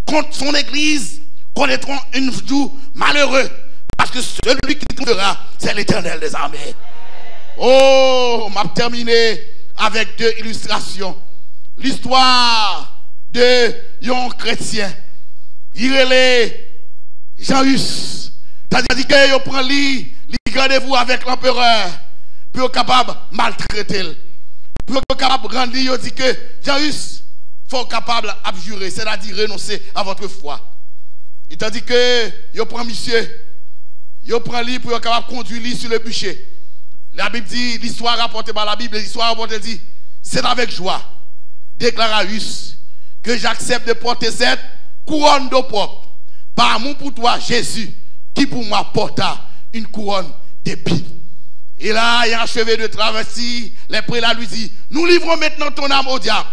[SPEAKER 1] contre son église, connaîtront un jour malheureux. Parce que celui qui trouvera, c'est l'Éternel des armées. Oh, m'a terminé avec deux illustrations. L'histoire de un chrétien. Il est Jean-Hus. C'est-à-dire qu'il prend il rendez-vous avec l'empereur. Pour être capable de maltraiter. Pour être capable de rendre, il dit que Jean-Hus, il faut être capable d'abjurer, c'est-à-dire renoncer à votre foi. Il t'a dit que il prend monsieur. Il prend lui pour être capable de conduire lui sur le bûcher. La Bible dit, l'histoire rapportée par la Bible, l'histoire rapportée dit, c'est avec joie, déclara Hus, que j'accepte de porter cette couronne d'eau propre. Par amour pour toi, Jésus, qui pour moi porta une couronne d'épines. Et là, il a achevé de traverser, les prélats lui dit, nous livrons maintenant ton âme au diable.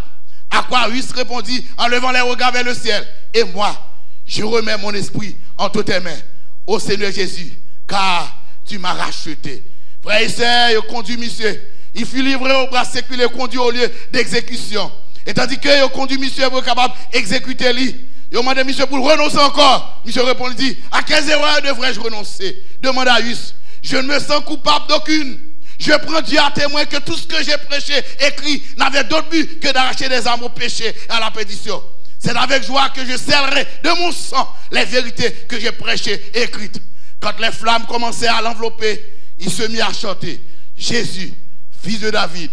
[SPEAKER 1] À quoi Hus répondit en levant les regards vers le ciel, et moi, je remets mon esprit entre tes mains, ô Seigneur Jésus, car tu m'as racheté. Frères et sœurs, il conduit monsieur. Il fut livré au bras séculaire, conduit au lieu d'exécution. Et tandis qu'il conduit monsieur pour être capable d'exécuter lui, Il a demandé monsieur pour renoncer encore. Monsieur répond, il dit, à quelles erreurs devrais-je renoncer? Demande à Yus. Je ne me sens coupable d'aucune. Je prends Dieu à témoin que tout ce que j'ai prêché, écrit, n'avait d'autre but que d'arracher des âmes au péché et à la perdition. C'est avec joie que je scellerai de mon sang les vérités que j'ai prêchées et écrites. Quand les flammes commençaient à l'envelopper, il se mit à chanter. Jésus, fils de David,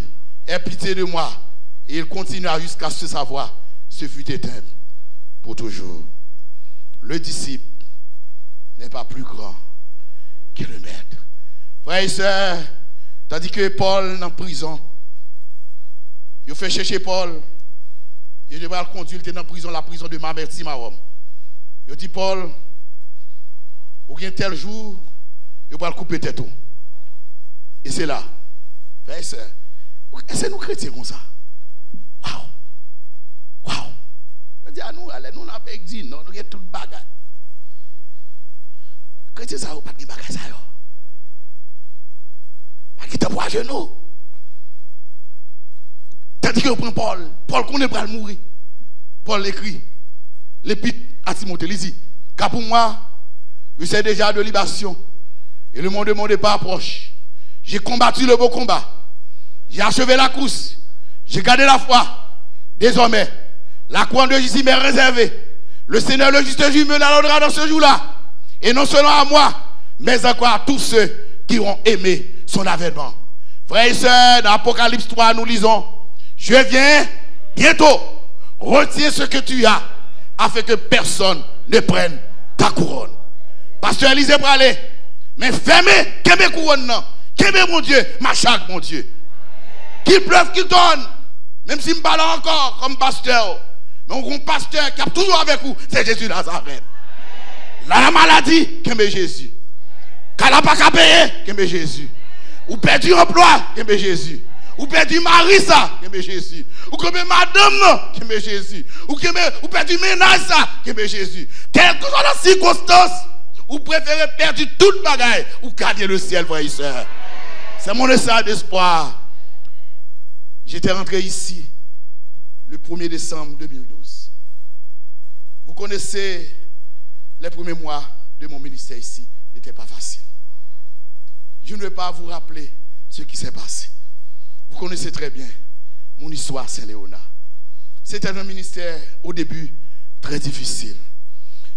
[SPEAKER 1] aie pitié de moi. Et il continua jusqu'à ce que sa voix se fût éteinte pour toujours. Le disciple n'est pas plus grand que le maître. Frères et sœurs, tandis que Paul en prison, il fait chercher Paul. Il devrait le conduire dans la prison de Mamertim à Rome. Il dit Paul, ou bien tel jour, il va le couper tête. Et c'est là. Frères et sœurs, est-ce que nous chrétiens comme ça? Waouh! Waouh! Je dis à nous, allez, nous n'avons pas dit, non, nous avons tout le bagage. Chrétiens, ça n'a pas de bagage, ça. Pas qui te voit à genoux. Tandis que prend Paul, Paul connaît pas le mourir. Paul écrit l'épître à Timothée, il dit, car pour moi, je sais déjà de libation, et le monde de mon départ approche. J'ai combattu le beau combat, j'ai achevé la course, j'ai gardé la foi. Désormais, la couronne de Jésus m'est réservée. Le Seigneur, le juste juge, me la donnera dans ce jour-là. Et non seulement à moi, mais encore à tous ceux qui ont aimé son avènement. Frères et sœurs, dans Apocalypse 3, nous lisons, je viens bientôt. Retiens ce que tu as, afin que personne ne prenne ta couronne. Pasteur Élisée Bralé, mais fermez, qu'aimez couronne, qu'aimez mon Dieu, ma chaque mon Dieu. Qu'il pleuve, qu'il donne, même s'il me parle encore comme pasteur. Mais un pasteur qui est toujours avec vous, c'est Jésus Nazareth. La maladie, qu'aimez Jésus. Quand la pas qu'à payer, qu'aimez Jésus. Ou perdu emploi, qu'aimez Jésus. Ou perdu mari ça, qu'aimez Jésus. Ou que madame non, qu'aimez Jésus. Ou perdu ménage ça, qu'aimez Jésus. Quelle que soit la circonstance, ou préférez perdre toute bagaille, ou gagner le ciel, frères et sœurs. C'est mon message d'espoir. J'étais rentré ici le 1er décembre 2012. Vous connaissez les premiers mois de mon ministère ici, n'était pas facile. Je ne vais pas vous rappeler ce qui s'est passé. Vous connaissez très bien mon histoire à Saint-Léonard. C'était un ministère au début très difficile.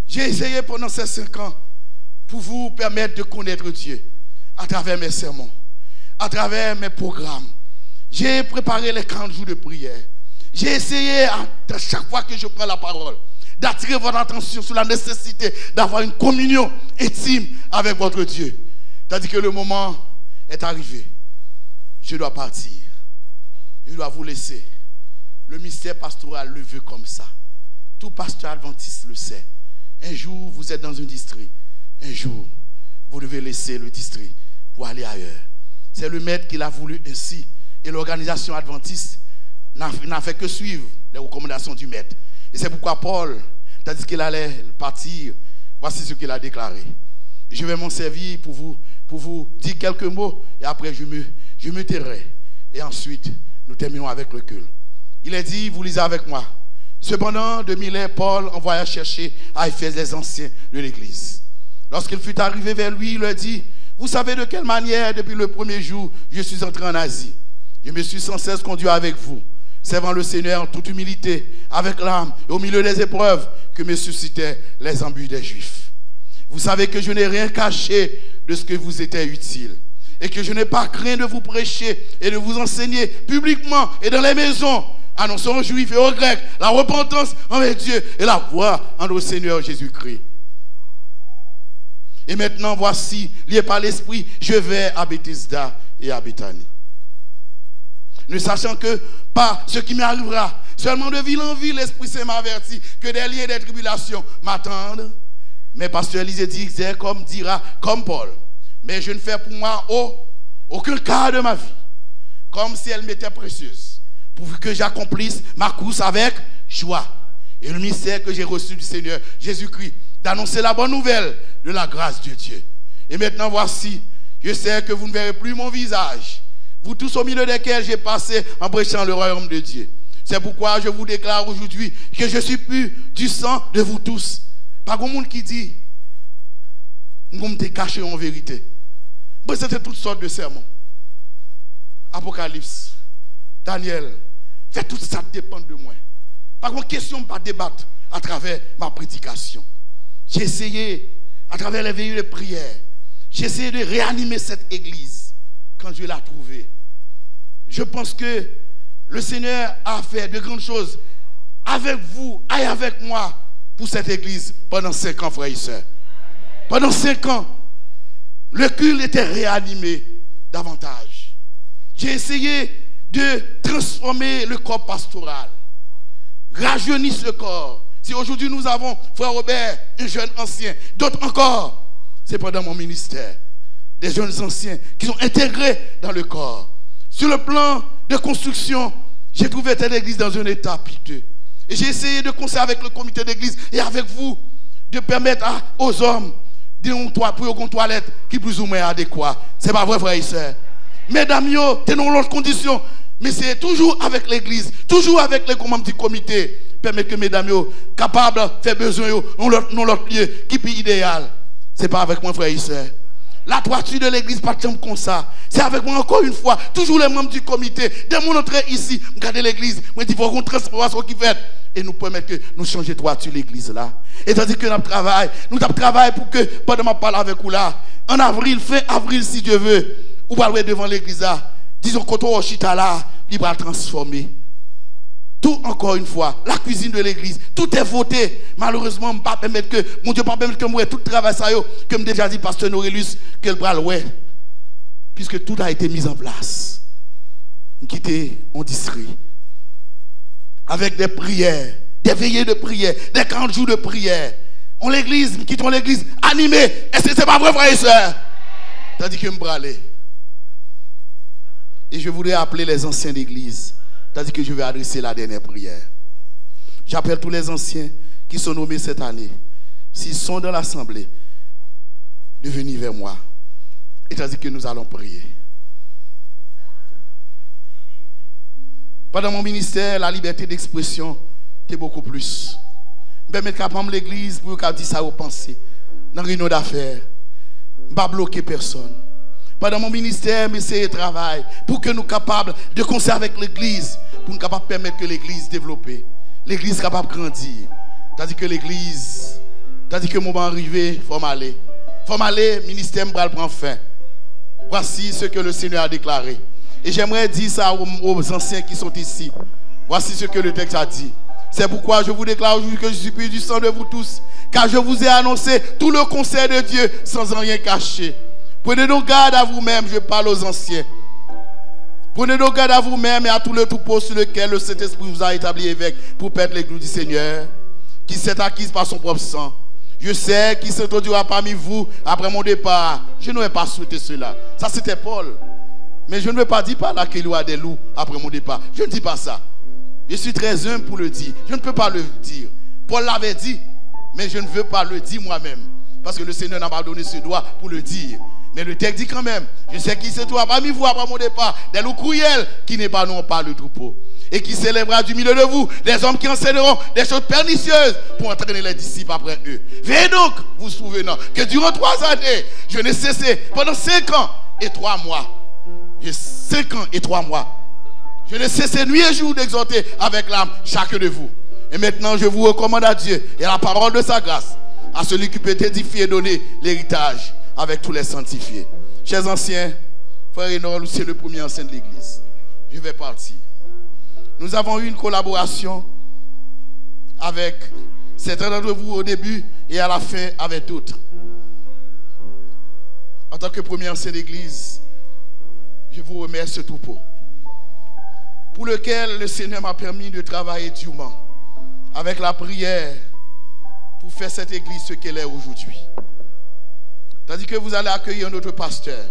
[SPEAKER 1] J'ai essayé pendant ces 5 ans pour vous permettre de connaître Dieu à travers mes sermons, à travers mes programmes. J'ai préparé les 40 jours de prière. J'ai essayé à chaque fois que je prends la parole d'attirer votre attention sur la nécessité d'avoir une communion intime avec votre Dieu. Tandis que le moment est arrivé. Je dois partir. Je dois vous laisser. Le mystère pastoral le veut comme ça. Tout pasteur adventiste le sait. Un jour, vous êtes dans un district. Un jour, vous devez laisser le district pour aller ailleurs. C'est le maître qui l'a voulu ainsi. Et l'organisation adventiste n'a fait que suivre les recommandations du maître. Et c'est pourquoi Paul, tandis qu'il allait partir, voici ce qu'il a déclaré. Je vais m'en servir pour vous dire quelques mots et après je me tairai. Et ensuite, nous terminons avec le culte. Il est dit, vous lisez avec moi. Cependant, de Milet, Paul envoya chercher à Éphèse les anciens de l'église. Lorsqu'il fut arrivé vers lui, il leur dit, vous savez de quelle manière, depuis le premier jour, je suis entré en Asie. Je me suis sans cesse conduit avec vous, servant le Seigneur en toute humilité, avec l'âme et au milieu des épreuves que me suscitaient les embûches des Juifs. Vous savez que je n'ai rien caché de ce que vous était utile, et que je n'ai pas craint de vous prêcher et de vous enseigner publiquement et dans les maisons, annonçant aux Juifs et aux Grecs la repentance envers Dieu et la foi en notre Seigneur Jésus-Christ. Et maintenant, voici, lié par l'Esprit, je vais à Bethesda et à Béthanie. Ne sachant que par ce qui m'arrivera, seulement de ville en ville, l'Esprit Saint m'avertit que des liens et des tribulations m'attendent. Mais pasteur Élisée disait comme Paul, mais je ne fais pour moi aucun cas de ma vie, comme si elle m'était précieuse, pourvu que j'accomplisse ma course avec joie. Et le mystère que j'ai reçu du Seigneur Jésus-Christ, d'annoncer la bonne nouvelle de la grâce de Dieu. Et maintenant voici, je sais que vous ne verrez plus mon visage, vous tous au milieu desquels j'ai passé en prêchant le royaume de Dieu. C'est pourquoi je vous déclare aujourd'hui que je suis pur du sang de vous tous. Pas grand monde qui dit, nous me caché en vérité. Bon, c'était toutes sortes de sermons. Apocalypse, Daniel, c'est tout ça dépend de moi. Pas une question de pas débattre à travers ma prédication. J'ai essayé, à travers les veillées de prière, j'ai essayé de réanimer cette église quand je l'ai trouvée. Je pense que le Seigneur a fait de grandes choses avec vous et avec moi pour cette église pendant 5 ans, frères et sœurs. Pendant 5 ans, le culte était réanimé davantage. J'ai essayé de transformer le corps pastoral, rajeunir ce corps. Si aujourd'hui nous avons, frère Robert, un jeune ancien, d'autres encore, c'est pendant mon ministère, des jeunes anciens qui sont intégrés dans le corps. Sur le plan de construction, j'ai trouvé cette église dans un état piteux. Et j'ai essayé de conserver avec le comité d'église et avec vous, de permettre aux hommes pour une toilette qui est plus ou moins adéquate. C'est pas vrai, frère et soeur. Mesdames, tenons l'autre condition. Mais c'est toujours avec l'église, toujours avec les membres du comité. Permettre que mesdames, capables de faire besoin dans leur lieu qui est idéal. C'est pas avec moi, frère et soeur. La toiture de l'église, pas de comme ça. C'est avec moi encore une fois, toujours les membres du comité. Dès mon entrée ici, regardez l'église, moi je dis, il faut qu'on transformation qui fait. Et nous permettre que nous changions de toiture l'église là. Et tandis que nous travaillons pour que, pendant ma parole avec vous là, en avril, fin avril si Dieu veut, ou parler devant l'église là, disons qu'on au chita là, il va transformer. Tout encore une fois, la cuisine de l'église, tout est voté. Malheureusement, pas permettre que, mon Dieu, pas permettre que moi tout travail ça yo, comme déjà dit pasteur Norelus, que le bras ouais. Puisque tout a été mis en place. Quitter on district. Avec des prières, des veillées de prière, des 40 jours de prière. On l'église, quittons l'église animée. Est-ce que c'est pas vrai, frères et sœurs? Tandis que me bralé. Et je voudrais appeler les anciens d'église. Tandis que je vais adresser la dernière prière. J'appelle tous les anciens qui sont nommés cette année. S'ils sont dans l'assemblée, de venir vers moi. Et tandis que nous allons prier. Pendant mon ministère, la liberté d'expression était beaucoup plus. Je vais mettre capable l'église pour qu'elle dise ça aux pensées. Dans une réunion d'affaires. Je ne vais pas bloquer personne. Pendant mon ministère, je vais travailler pour que nous soyons capables de conserver avec l'église, pour nous capables de permettre que l'église développe, l'église soit capable de grandir. Tandis que l'église, tandis que le moment arrivé, il faut m'aller. Il faut m'aller, le ministère me prend fin. Voici ce que le Seigneur a déclaré. Et j'aimerais dire ça aux anciens qui sont ici. Voici ce que le texte a dit. C'est pourquoi je vous déclare aujourd'hui que je suis pur du sang de vous tous, car je vous ai annoncé tout le conseil de Dieu sans en rien cacher. Prenez donc garde à vous-même, je parle aux anciens. Prenez donc garde à vous-même et à tout le troupeau sur lequel le Saint-Esprit vous a établi évêque pour perdre les gloires du Seigneur, qui s'est acquise par son propre sang. Je sais qu'il s'introduira parmi vous après mon départ. Je n'aurais pas souhaité cela. Ça c'était Paul. Mais je ne veux pas dire par là qu'il y aura des loups après mon départ. Je ne dis pas ça. Je suis très humble pour le dire. Je ne peux pas le dire. Paul l'avait dit, mais je ne veux pas le dire moi-même. Parce que le Seigneur n'a pas donné ce droit pour le dire. Mais le texte dit quand même, je sais qu'il se trouve parmi vous après mon départ, des loups cruels qui n'est pas non pas le troupeau. Et qui s'élèvera du milieu de vous, des hommes qui enseigneront des choses pernicieuses pour entraîner les disciples après eux. Veillez donc, vous souvenant que durant 3 années, je n'ai cessé pendant 5 ans et 3 mois. 5 ans et 3 mois. Je n'ai cessé nuit et jour d'exhorter avec l'âme chacun de vous. Et maintenant, je vous recommande à Dieu et à la parole de sa grâce, à celui qui peut édifier et donner l'héritage avec tous les sanctifiés. Chers anciens, frère Enol, c'est le premier ancien de l'église. Je vais partir. Nous avons eu une collaboration avec certains d'entre vous au début et à la fin avec d'autres. En tant que premier ancien d'église, je vous remercie ce troupeau pour lequel le Seigneur m'a permis de travailler durement avec la prière pour faire cette église ce qu'elle est aujourd'hui. Tandis que vous allez accueillir notre pasteur,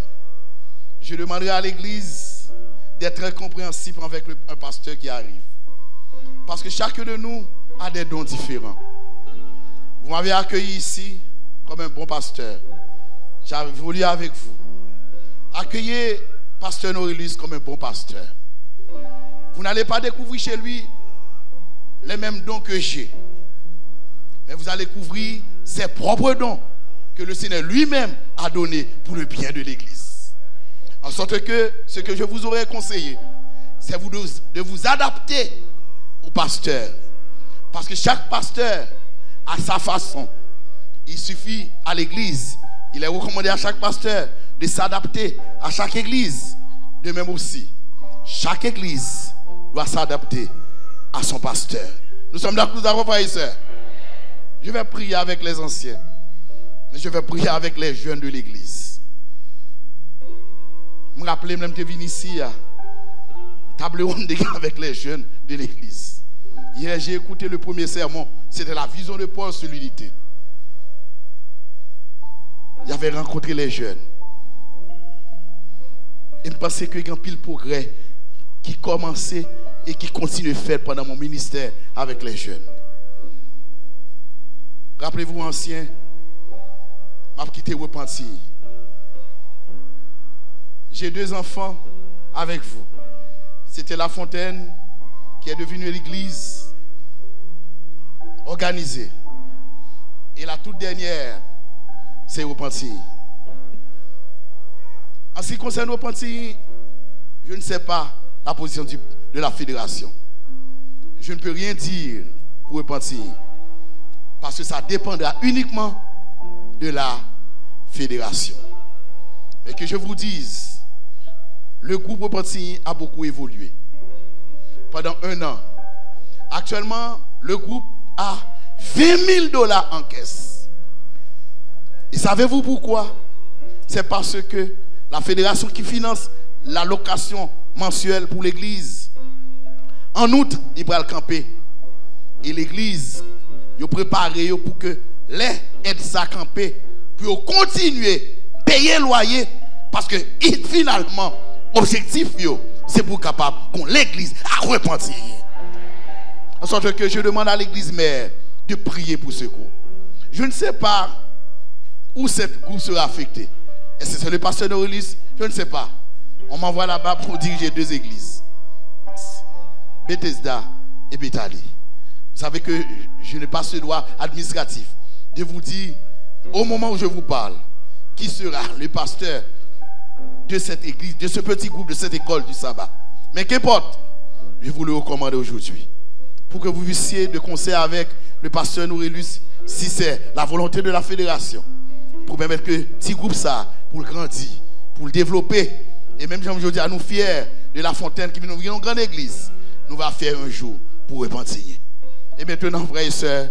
[SPEAKER 1] je demanderai à l'église d'être très compréhensible avec un pasteur qui arrive. Parce que chacun de nous a des dons différents. Vous m'avez accueilli ici comme un bon pasteur. J'ai voulu avec vous. Accueillez pasteur Norelus comme un bon pasteur. Vous n'allez pas découvrir chez lui les mêmes dons que j'ai. Mais vous allez couvrir ses propres dons que le Seigneur lui-même a donnés pour le bien de l'Église. En sorte que ce que je vous aurais conseillé, c'est de vous adapter au pasteur. Parce que chaque pasteur a sa façon. Il suffit à l'Église, il est recommandé à chaque pasteur de s'adapter à chaque Église. De même aussi, chaque Église doit s'adapter à son pasteur. Nous sommes d'accord, frères et sœurs. Je vais prier avec les anciens, mais je vais prier avec les jeunes de l'Église. Je me rappelle, même que je viens ici, table ronde avec les jeunes de l'Église. Hier, j'ai écouté le premier sermon, c'était la vision de Paul sur l'unité. J'avais rencontré les jeunes. Et je pensais qu'il y a un pile progrès qui commençait et qui continue de faire pendant mon ministère avec les jeunes. Rappelez-vous, anciens, je vais quitter Repentir. J'ai 2 enfants avec vous. C'était La Fontaine qui est devenue l'église organisée. Et la toute dernière, c'est Repentir. En ce qui concerne Repentir, je ne sais pas la position de la fédération. Je ne peux rien dire pour Repentir. Parce que ça dépendra uniquement de la fédération. Mais que je vous dise, le groupe Repentir a beaucoup évolué. Pendant 1 an. Actuellement, le groupe a $20 000 en caisse. Et savez-vous pourquoi? C'est parce que la fédération qui finance la location mensuelle pour l'église, en août, il va le camper. Et l'église, il prépare pour que les aides à camper, pour continuer à payer le loyer. Parce que finalement, l'objectif, c'est pour capable qu'on l'église à repentir. En sorte que je demande à l'église mère de prier pour ce groupe. Je ne sais pas où ce groupe sera affecté. Est-ce que c'est le pasteur Norelis? Je ne sais pas. On m'envoie là-bas pour diriger 2 églises. Bethesda et Bethany. Vous savez que je n'ai pas ce droit administratif de vous dire, au moment où je vous parle, qui sera le pasteur de cette église, de ce petit groupe, de cette école du sabbat. Mais qu'importe, je vous le recommande aujourd'hui. Pour que vous puissiez de concert avec le pasteur Nourelus, si c'est la volonté de la fédération, pour permettre que petit groupe ça, pour le grandir, pour le développer. Et même aujourd'hui, à nous fiers de La Fontaine qui vient nous une grande église, nous va faire un jour pour Repentir. Et maintenant, frères et sœurs,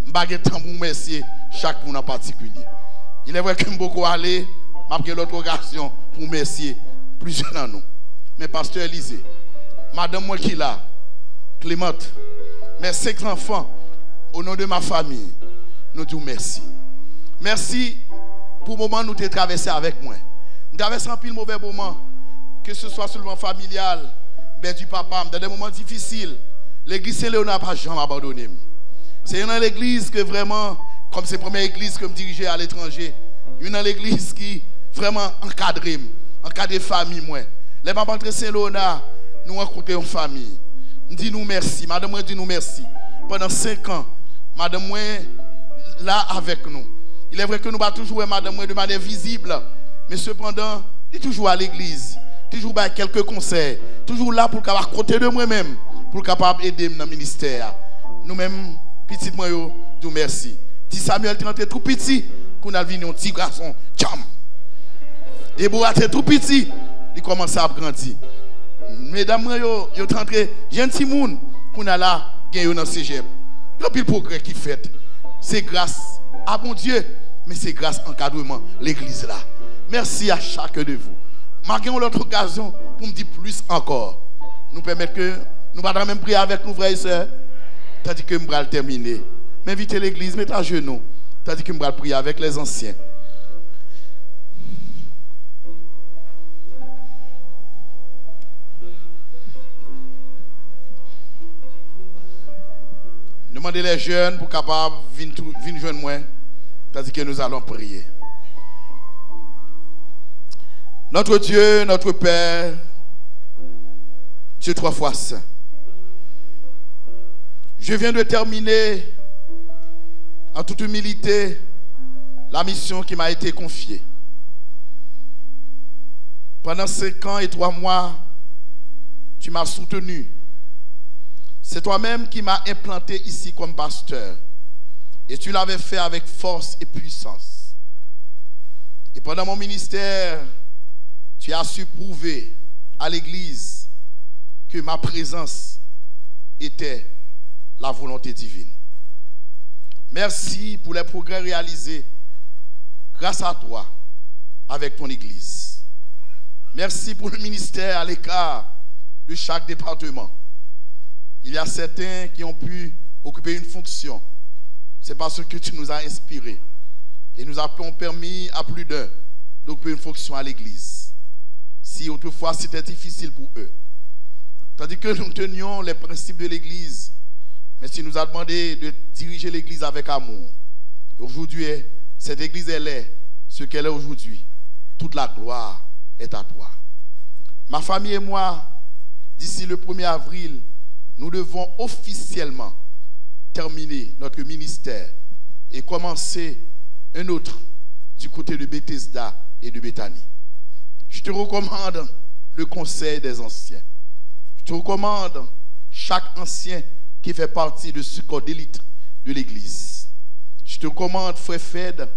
[SPEAKER 1] je ne vais pas vous remercier chaque monde en particulier. Il est vrai que je suis beaucoup allé, je vais prendre l'autre occasion pour remercier plusieurs d'entre nous. Mais pasteur Élisée, madame moi qui là, Clémente, mes 5 enfants, au nom de ma famille, nous disons merci. Merci pour le moment où nous avons traversé avec moi. Nous avons traversé un pile mauvais moment, que ce soit sur le plan familial, ben du papa, dans des moments difficiles. L'église Saint-Léonard n'a pas jamais abandonné. C'est une église que vraiment, comme c'est la première église que je dirigeais à l'étranger, une église qui vraiment encadre famille. Les mamans de Saint-Léonard, nous rencontrons une famille. Nous disons merci, madame moi dit nous merci. Pendant 5 ans, madame moi là avec nous. Il est vrai que nous pas toujours madame moi de manière visible, mais cependant, il est toujours à l'église, toujours avec quelques conseils, toujours là pour capable côté de moi-même, pour capable aider dans le ministère. Nous-mêmes, petit moi yo, nous merci. Si Samuel était tout petit, qu'on a vu un petit garçon, tcham. Déborah était tout petit, il commence à grandir. Mesdames, yo rentré gentil moun qu'on a là gagne dans cégep. Le progrès qui fait. C'est grâce à bon Dieu, mais c'est grâce à l'encadrement l'église là. Merci à chacun de vous. Malgré l'autre occasion pour me dire plus encore. Nous permettre que nous allons même prier avec nous frères et sœurs. Tandis que nous allons terminer. M'inviter l'église, mettre à genoux. Tandis que nous allons prier avec les anciens. Demandez les jeunes pour capables venir joindre moi, tandis que nous allons prier. Notre Dieu, notre Père, Dieu 3 fois saint. Je viens de terminer en toute humilité la mission qui m'a été confiée. Pendant 5 ans et 3 mois, tu m'as soutenu. C'est toi-même qui m'as implanté ici comme pasteur. Et tu l'avais fait avec force et puissance. Et pendant mon ministère, tu as su prouver à l'Église que ma présence était la volonté divine. Merci pour les progrès réalisés grâce à toi avec ton Église. Merci pour le ministère à l'écart de chaque département. Il y a certains qui ont pu occuper une fonction. C'est parce que tu nous as inspirés et nous avons permis à plus d'un d'occuper une fonction à l'Église. Si autrefois c'était difficile pour eux, tandis que nous tenions les principes de l'Église, mais tu nous as demandé de diriger l'Église avec amour. Et aujourd'hui, cette Église, elle est ce qu'elle est aujourd'hui. Toute la gloire est à toi. Ma famille et moi, d'ici le 1er avril, nous devons officiellement terminer notre ministère et commencer un autre du côté de Bethesda et de Béthanie. Je te recommande le conseil des anciens. Je te recommande chaque ancien qui fait partie de ce corps d'élite de l'Église. Je te recommande frère Fed,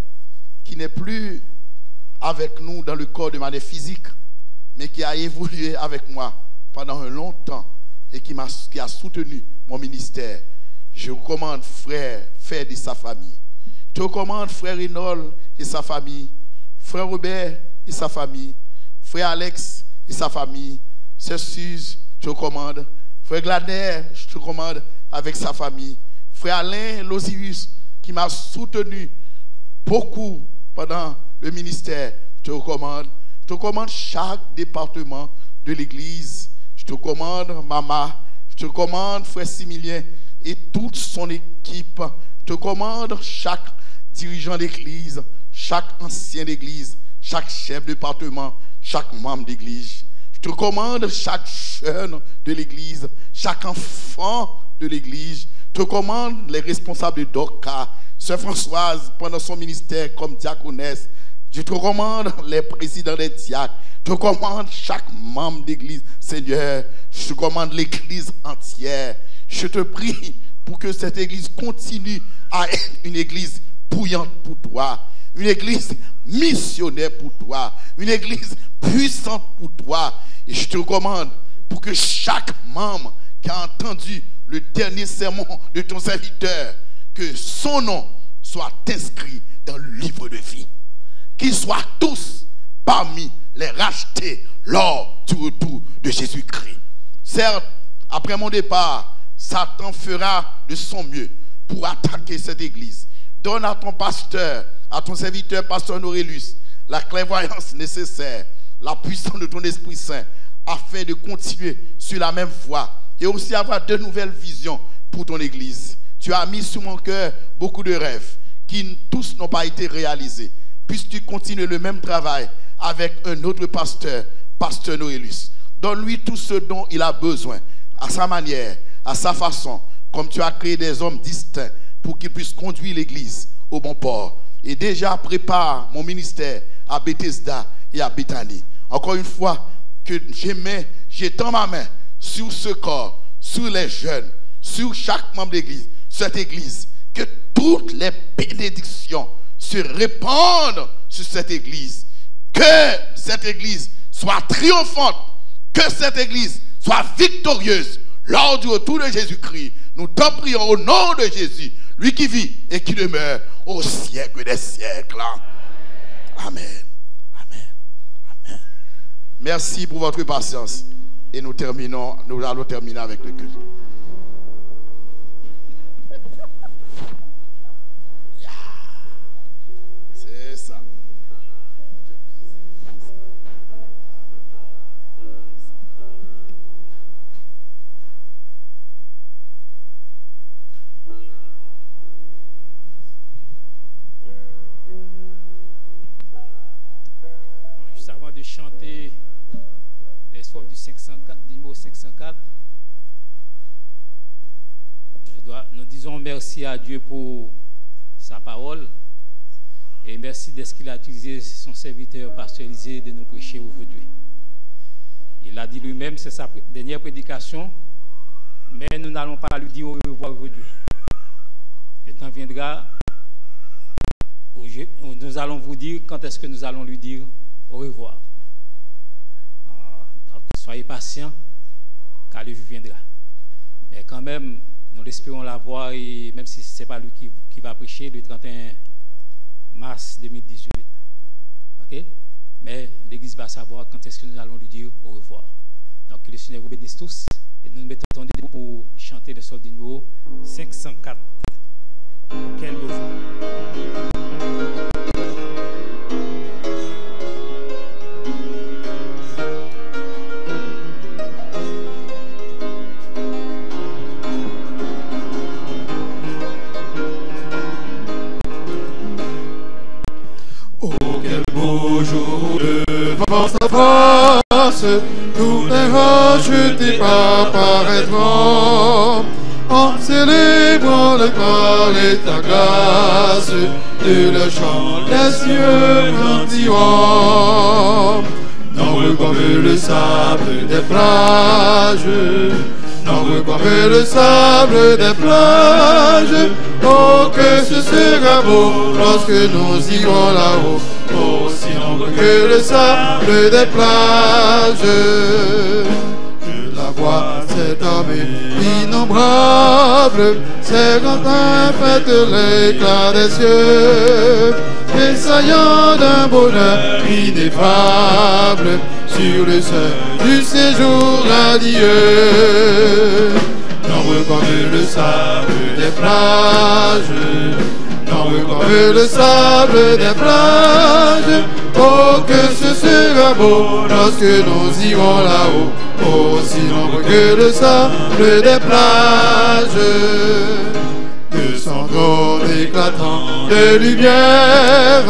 [SPEAKER 1] qui n'est plus avec nous dans le corps de manière physique, mais qui a évolué avec moi pendant un long temps et qui a soutenu mon ministère. Je recommande frère Fed et sa famille. Je te recommande frère Reynold et sa famille, frère Robert et sa famille, frère Alex et sa famille, sœur Suze, je te recommande, frère Glaner, je te recommande avec sa famille, frère Alain Losius, qui m'a soutenu beaucoup pendant le ministère, je te recommande. Je te recommande chaque département de l'Église. Je te recommande Maman, je te recommande frère Similien et toute son équipe. Je te recommande chaque dirigeant d'église, chaque ancien d'église, chaque chef de département, chaque membre d'église. Je te recommande chaque jeune de l'église, chaque enfant de l'église. Je te recommande les responsables de DOCA, sœur Françoise pendant son ministère comme diaconesse. Je te recommande les présidents des diacres. Je te recommande chaque membre d'église, Seigneur. Je te recommande l'église entière. Je te prie pour que cette église continue à être une église bouillante pour toi, une église missionnaire pour toi, une église puissante pour toi. Et je te recommande pour que chaque membre qui a entendu le dernier sermon de ton serviteur, que son nom soit inscrit dans le livre de vie. Qu'ils soient tous parmi les rachetés lors du retour de Jésus-Christ. Certes, après mon départ, Satan fera de son mieux pour attaquer cette église. Donne à ton pasteur, à ton serviteur, pasteur Norélus, la clairvoyance nécessaire, la puissance de ton Esprit Saint, afin de continuer sur la même voie et aussi avoir de nouvelles visions pour ton église. Tu as mis sur mon cœur beaucoup de rêves qui tous n'ont pas été réalisés. Puisses-tu continuer le même travail avec un autre pasteur, pasteur Noélus. Donne-lui tout ce dont il a besoin, à sa manière, à sa façon, comme tu as créé des hommes distincts pour qu'ils puissent conduire l'église au bon port. Et déjà prépare mon ministère à Bethesda et à Béthanie. Encore une fois, que j'étends ma main sur ce corps, sur les jeunes, sur chaque membre d'église, cette église, que toutes les bénédictions se répandent sur cette église. Que cette église soit triomphante, que cette église soit victorieuse lors du retour de Jésus-Christ. Nous t'en prions au nom de Jésus, lui qui vit et qui demeure au siècle des siècles. Amen. Amen. Amen. Merci pour votre patience. Et nous allons terminer avec le culte. C'est ça.
[SPEAKER 3] Juste avant de chanter les soirs du numéro 504, Nous disons merci à Dieu pour sa parole et merci de ce qu'il a utilisé son serviteur pastorisé de nous prêcher aujourd'hui. Il a dit lui-même, c'est sa dernière prédication, mais nous n'allons pas lui dire au revoir aujourd'hui. Le temps viendra où nous allons vous dire quand est-ce que nous allons lui dire au revoir. Donc soyez patients, car le jour viendra. Mais quand même, nous l'espérons la voir, et même si ce n'est pas lui qui va prêcher le 31 mars 2018. Ok? Mais l'Église va savoir quand est-ce que nous allons lui dire au revoir. Donc que le Seigneur vous bénisse tous. Et nous nous mettons debout pour chanter le sort du numéro 504. Quel beau jour.
[SPEAKER 8] Devant sa face, tous les rachetés apparaîtront, en célébrant le corps et ta grâce, de le chant les cieux grandiront. Nombreux comme le sable des plages, nombreux comme le sable des plages, oh que ce sera beau lorsque nous irons là-haut, aussi nombreux que le sable des plages. Je la vois, cette armée innombrable, ces grands fête l'éclat des cieux, essayant d'un bonheur ineffable sur le seuil du séjour radieux. Nombreux comme le sable des plages, nombreux comme le sable des plages, oh que ce sera beau lorsque nous irons là-haut, aussi nombreux que le sable des plages. Que son trône éclatant de lumière,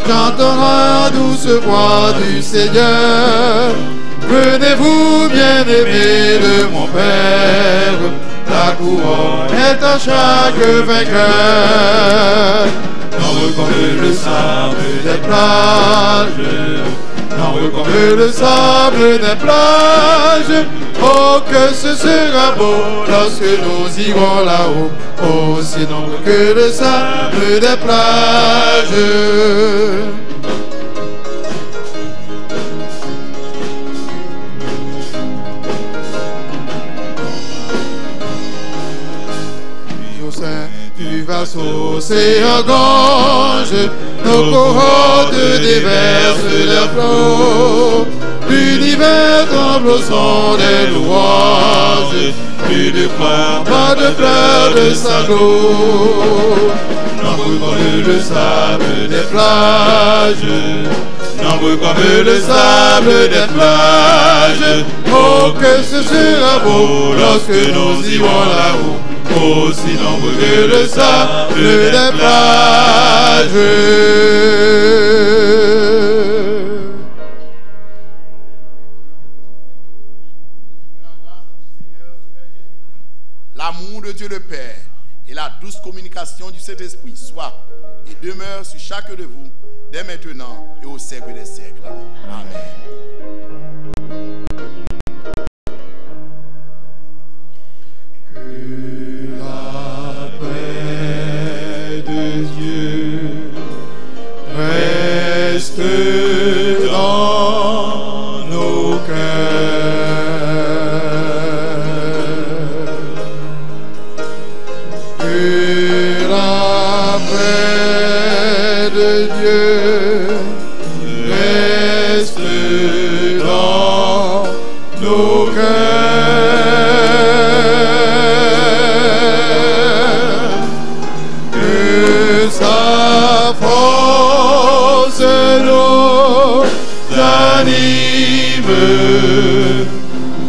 [SPEAKER 8] j'entends la douce voix du Seigneur. Venez-vous, bien-aimés de mon Père, la couronne est à chaque vainqueur. Nombreux comme le sable des plages, nombreux comme le sable des plages, oh que ce sera beau lorsque nous irons là-haut, aussi nombreux que le sable des plages. Du vaste océan gorge, nos cohortes déversent leurs flots. L'univers tremble au son des louanges, plus de croix, pas de pleurs de sanglots. Nombreux comme le sable des plages, nombreux comme le sable des plages, oh que ce sera beau lorsque nous irons là-haut, aussi nombreux que le sable des plages.
[SPEAKER 1] L'amour de Dieu le Père et la douce communication du Saint-Esprit soit et demeure sur chacun de vous, dès maintenant et au siècle des siècles. Amen.
[SPEAKER 8] Reste dans nos cœurs, que la paix de Dieu reste dans nos cœurs, que sa force nous anime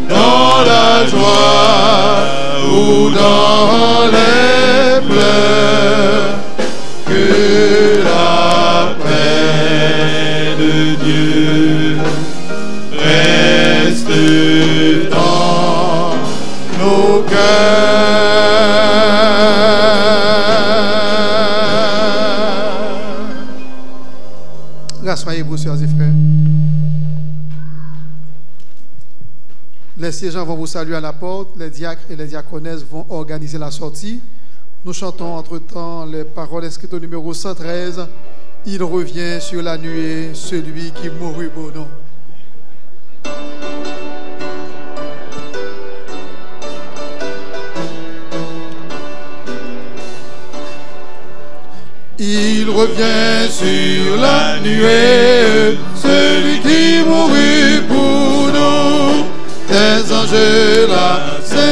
[SPEAKER 8] dans la joie ou dans les pleurs, que la paix
[SPEAKER 7] Rassoyez-vous, sœurs et frères. Les siégeants vont vous saluer à la porte. Les diacres et les diaconesses vont organiser la sortie. Nous chantons entre-temps les paroles inscrites au numéro 113. Il revient sur la nuée, celui qui mourut pour nous.
[SPEAKER 8] Il revient sur la nuée, celui qui mourut pour nous. Les anges, la Sainte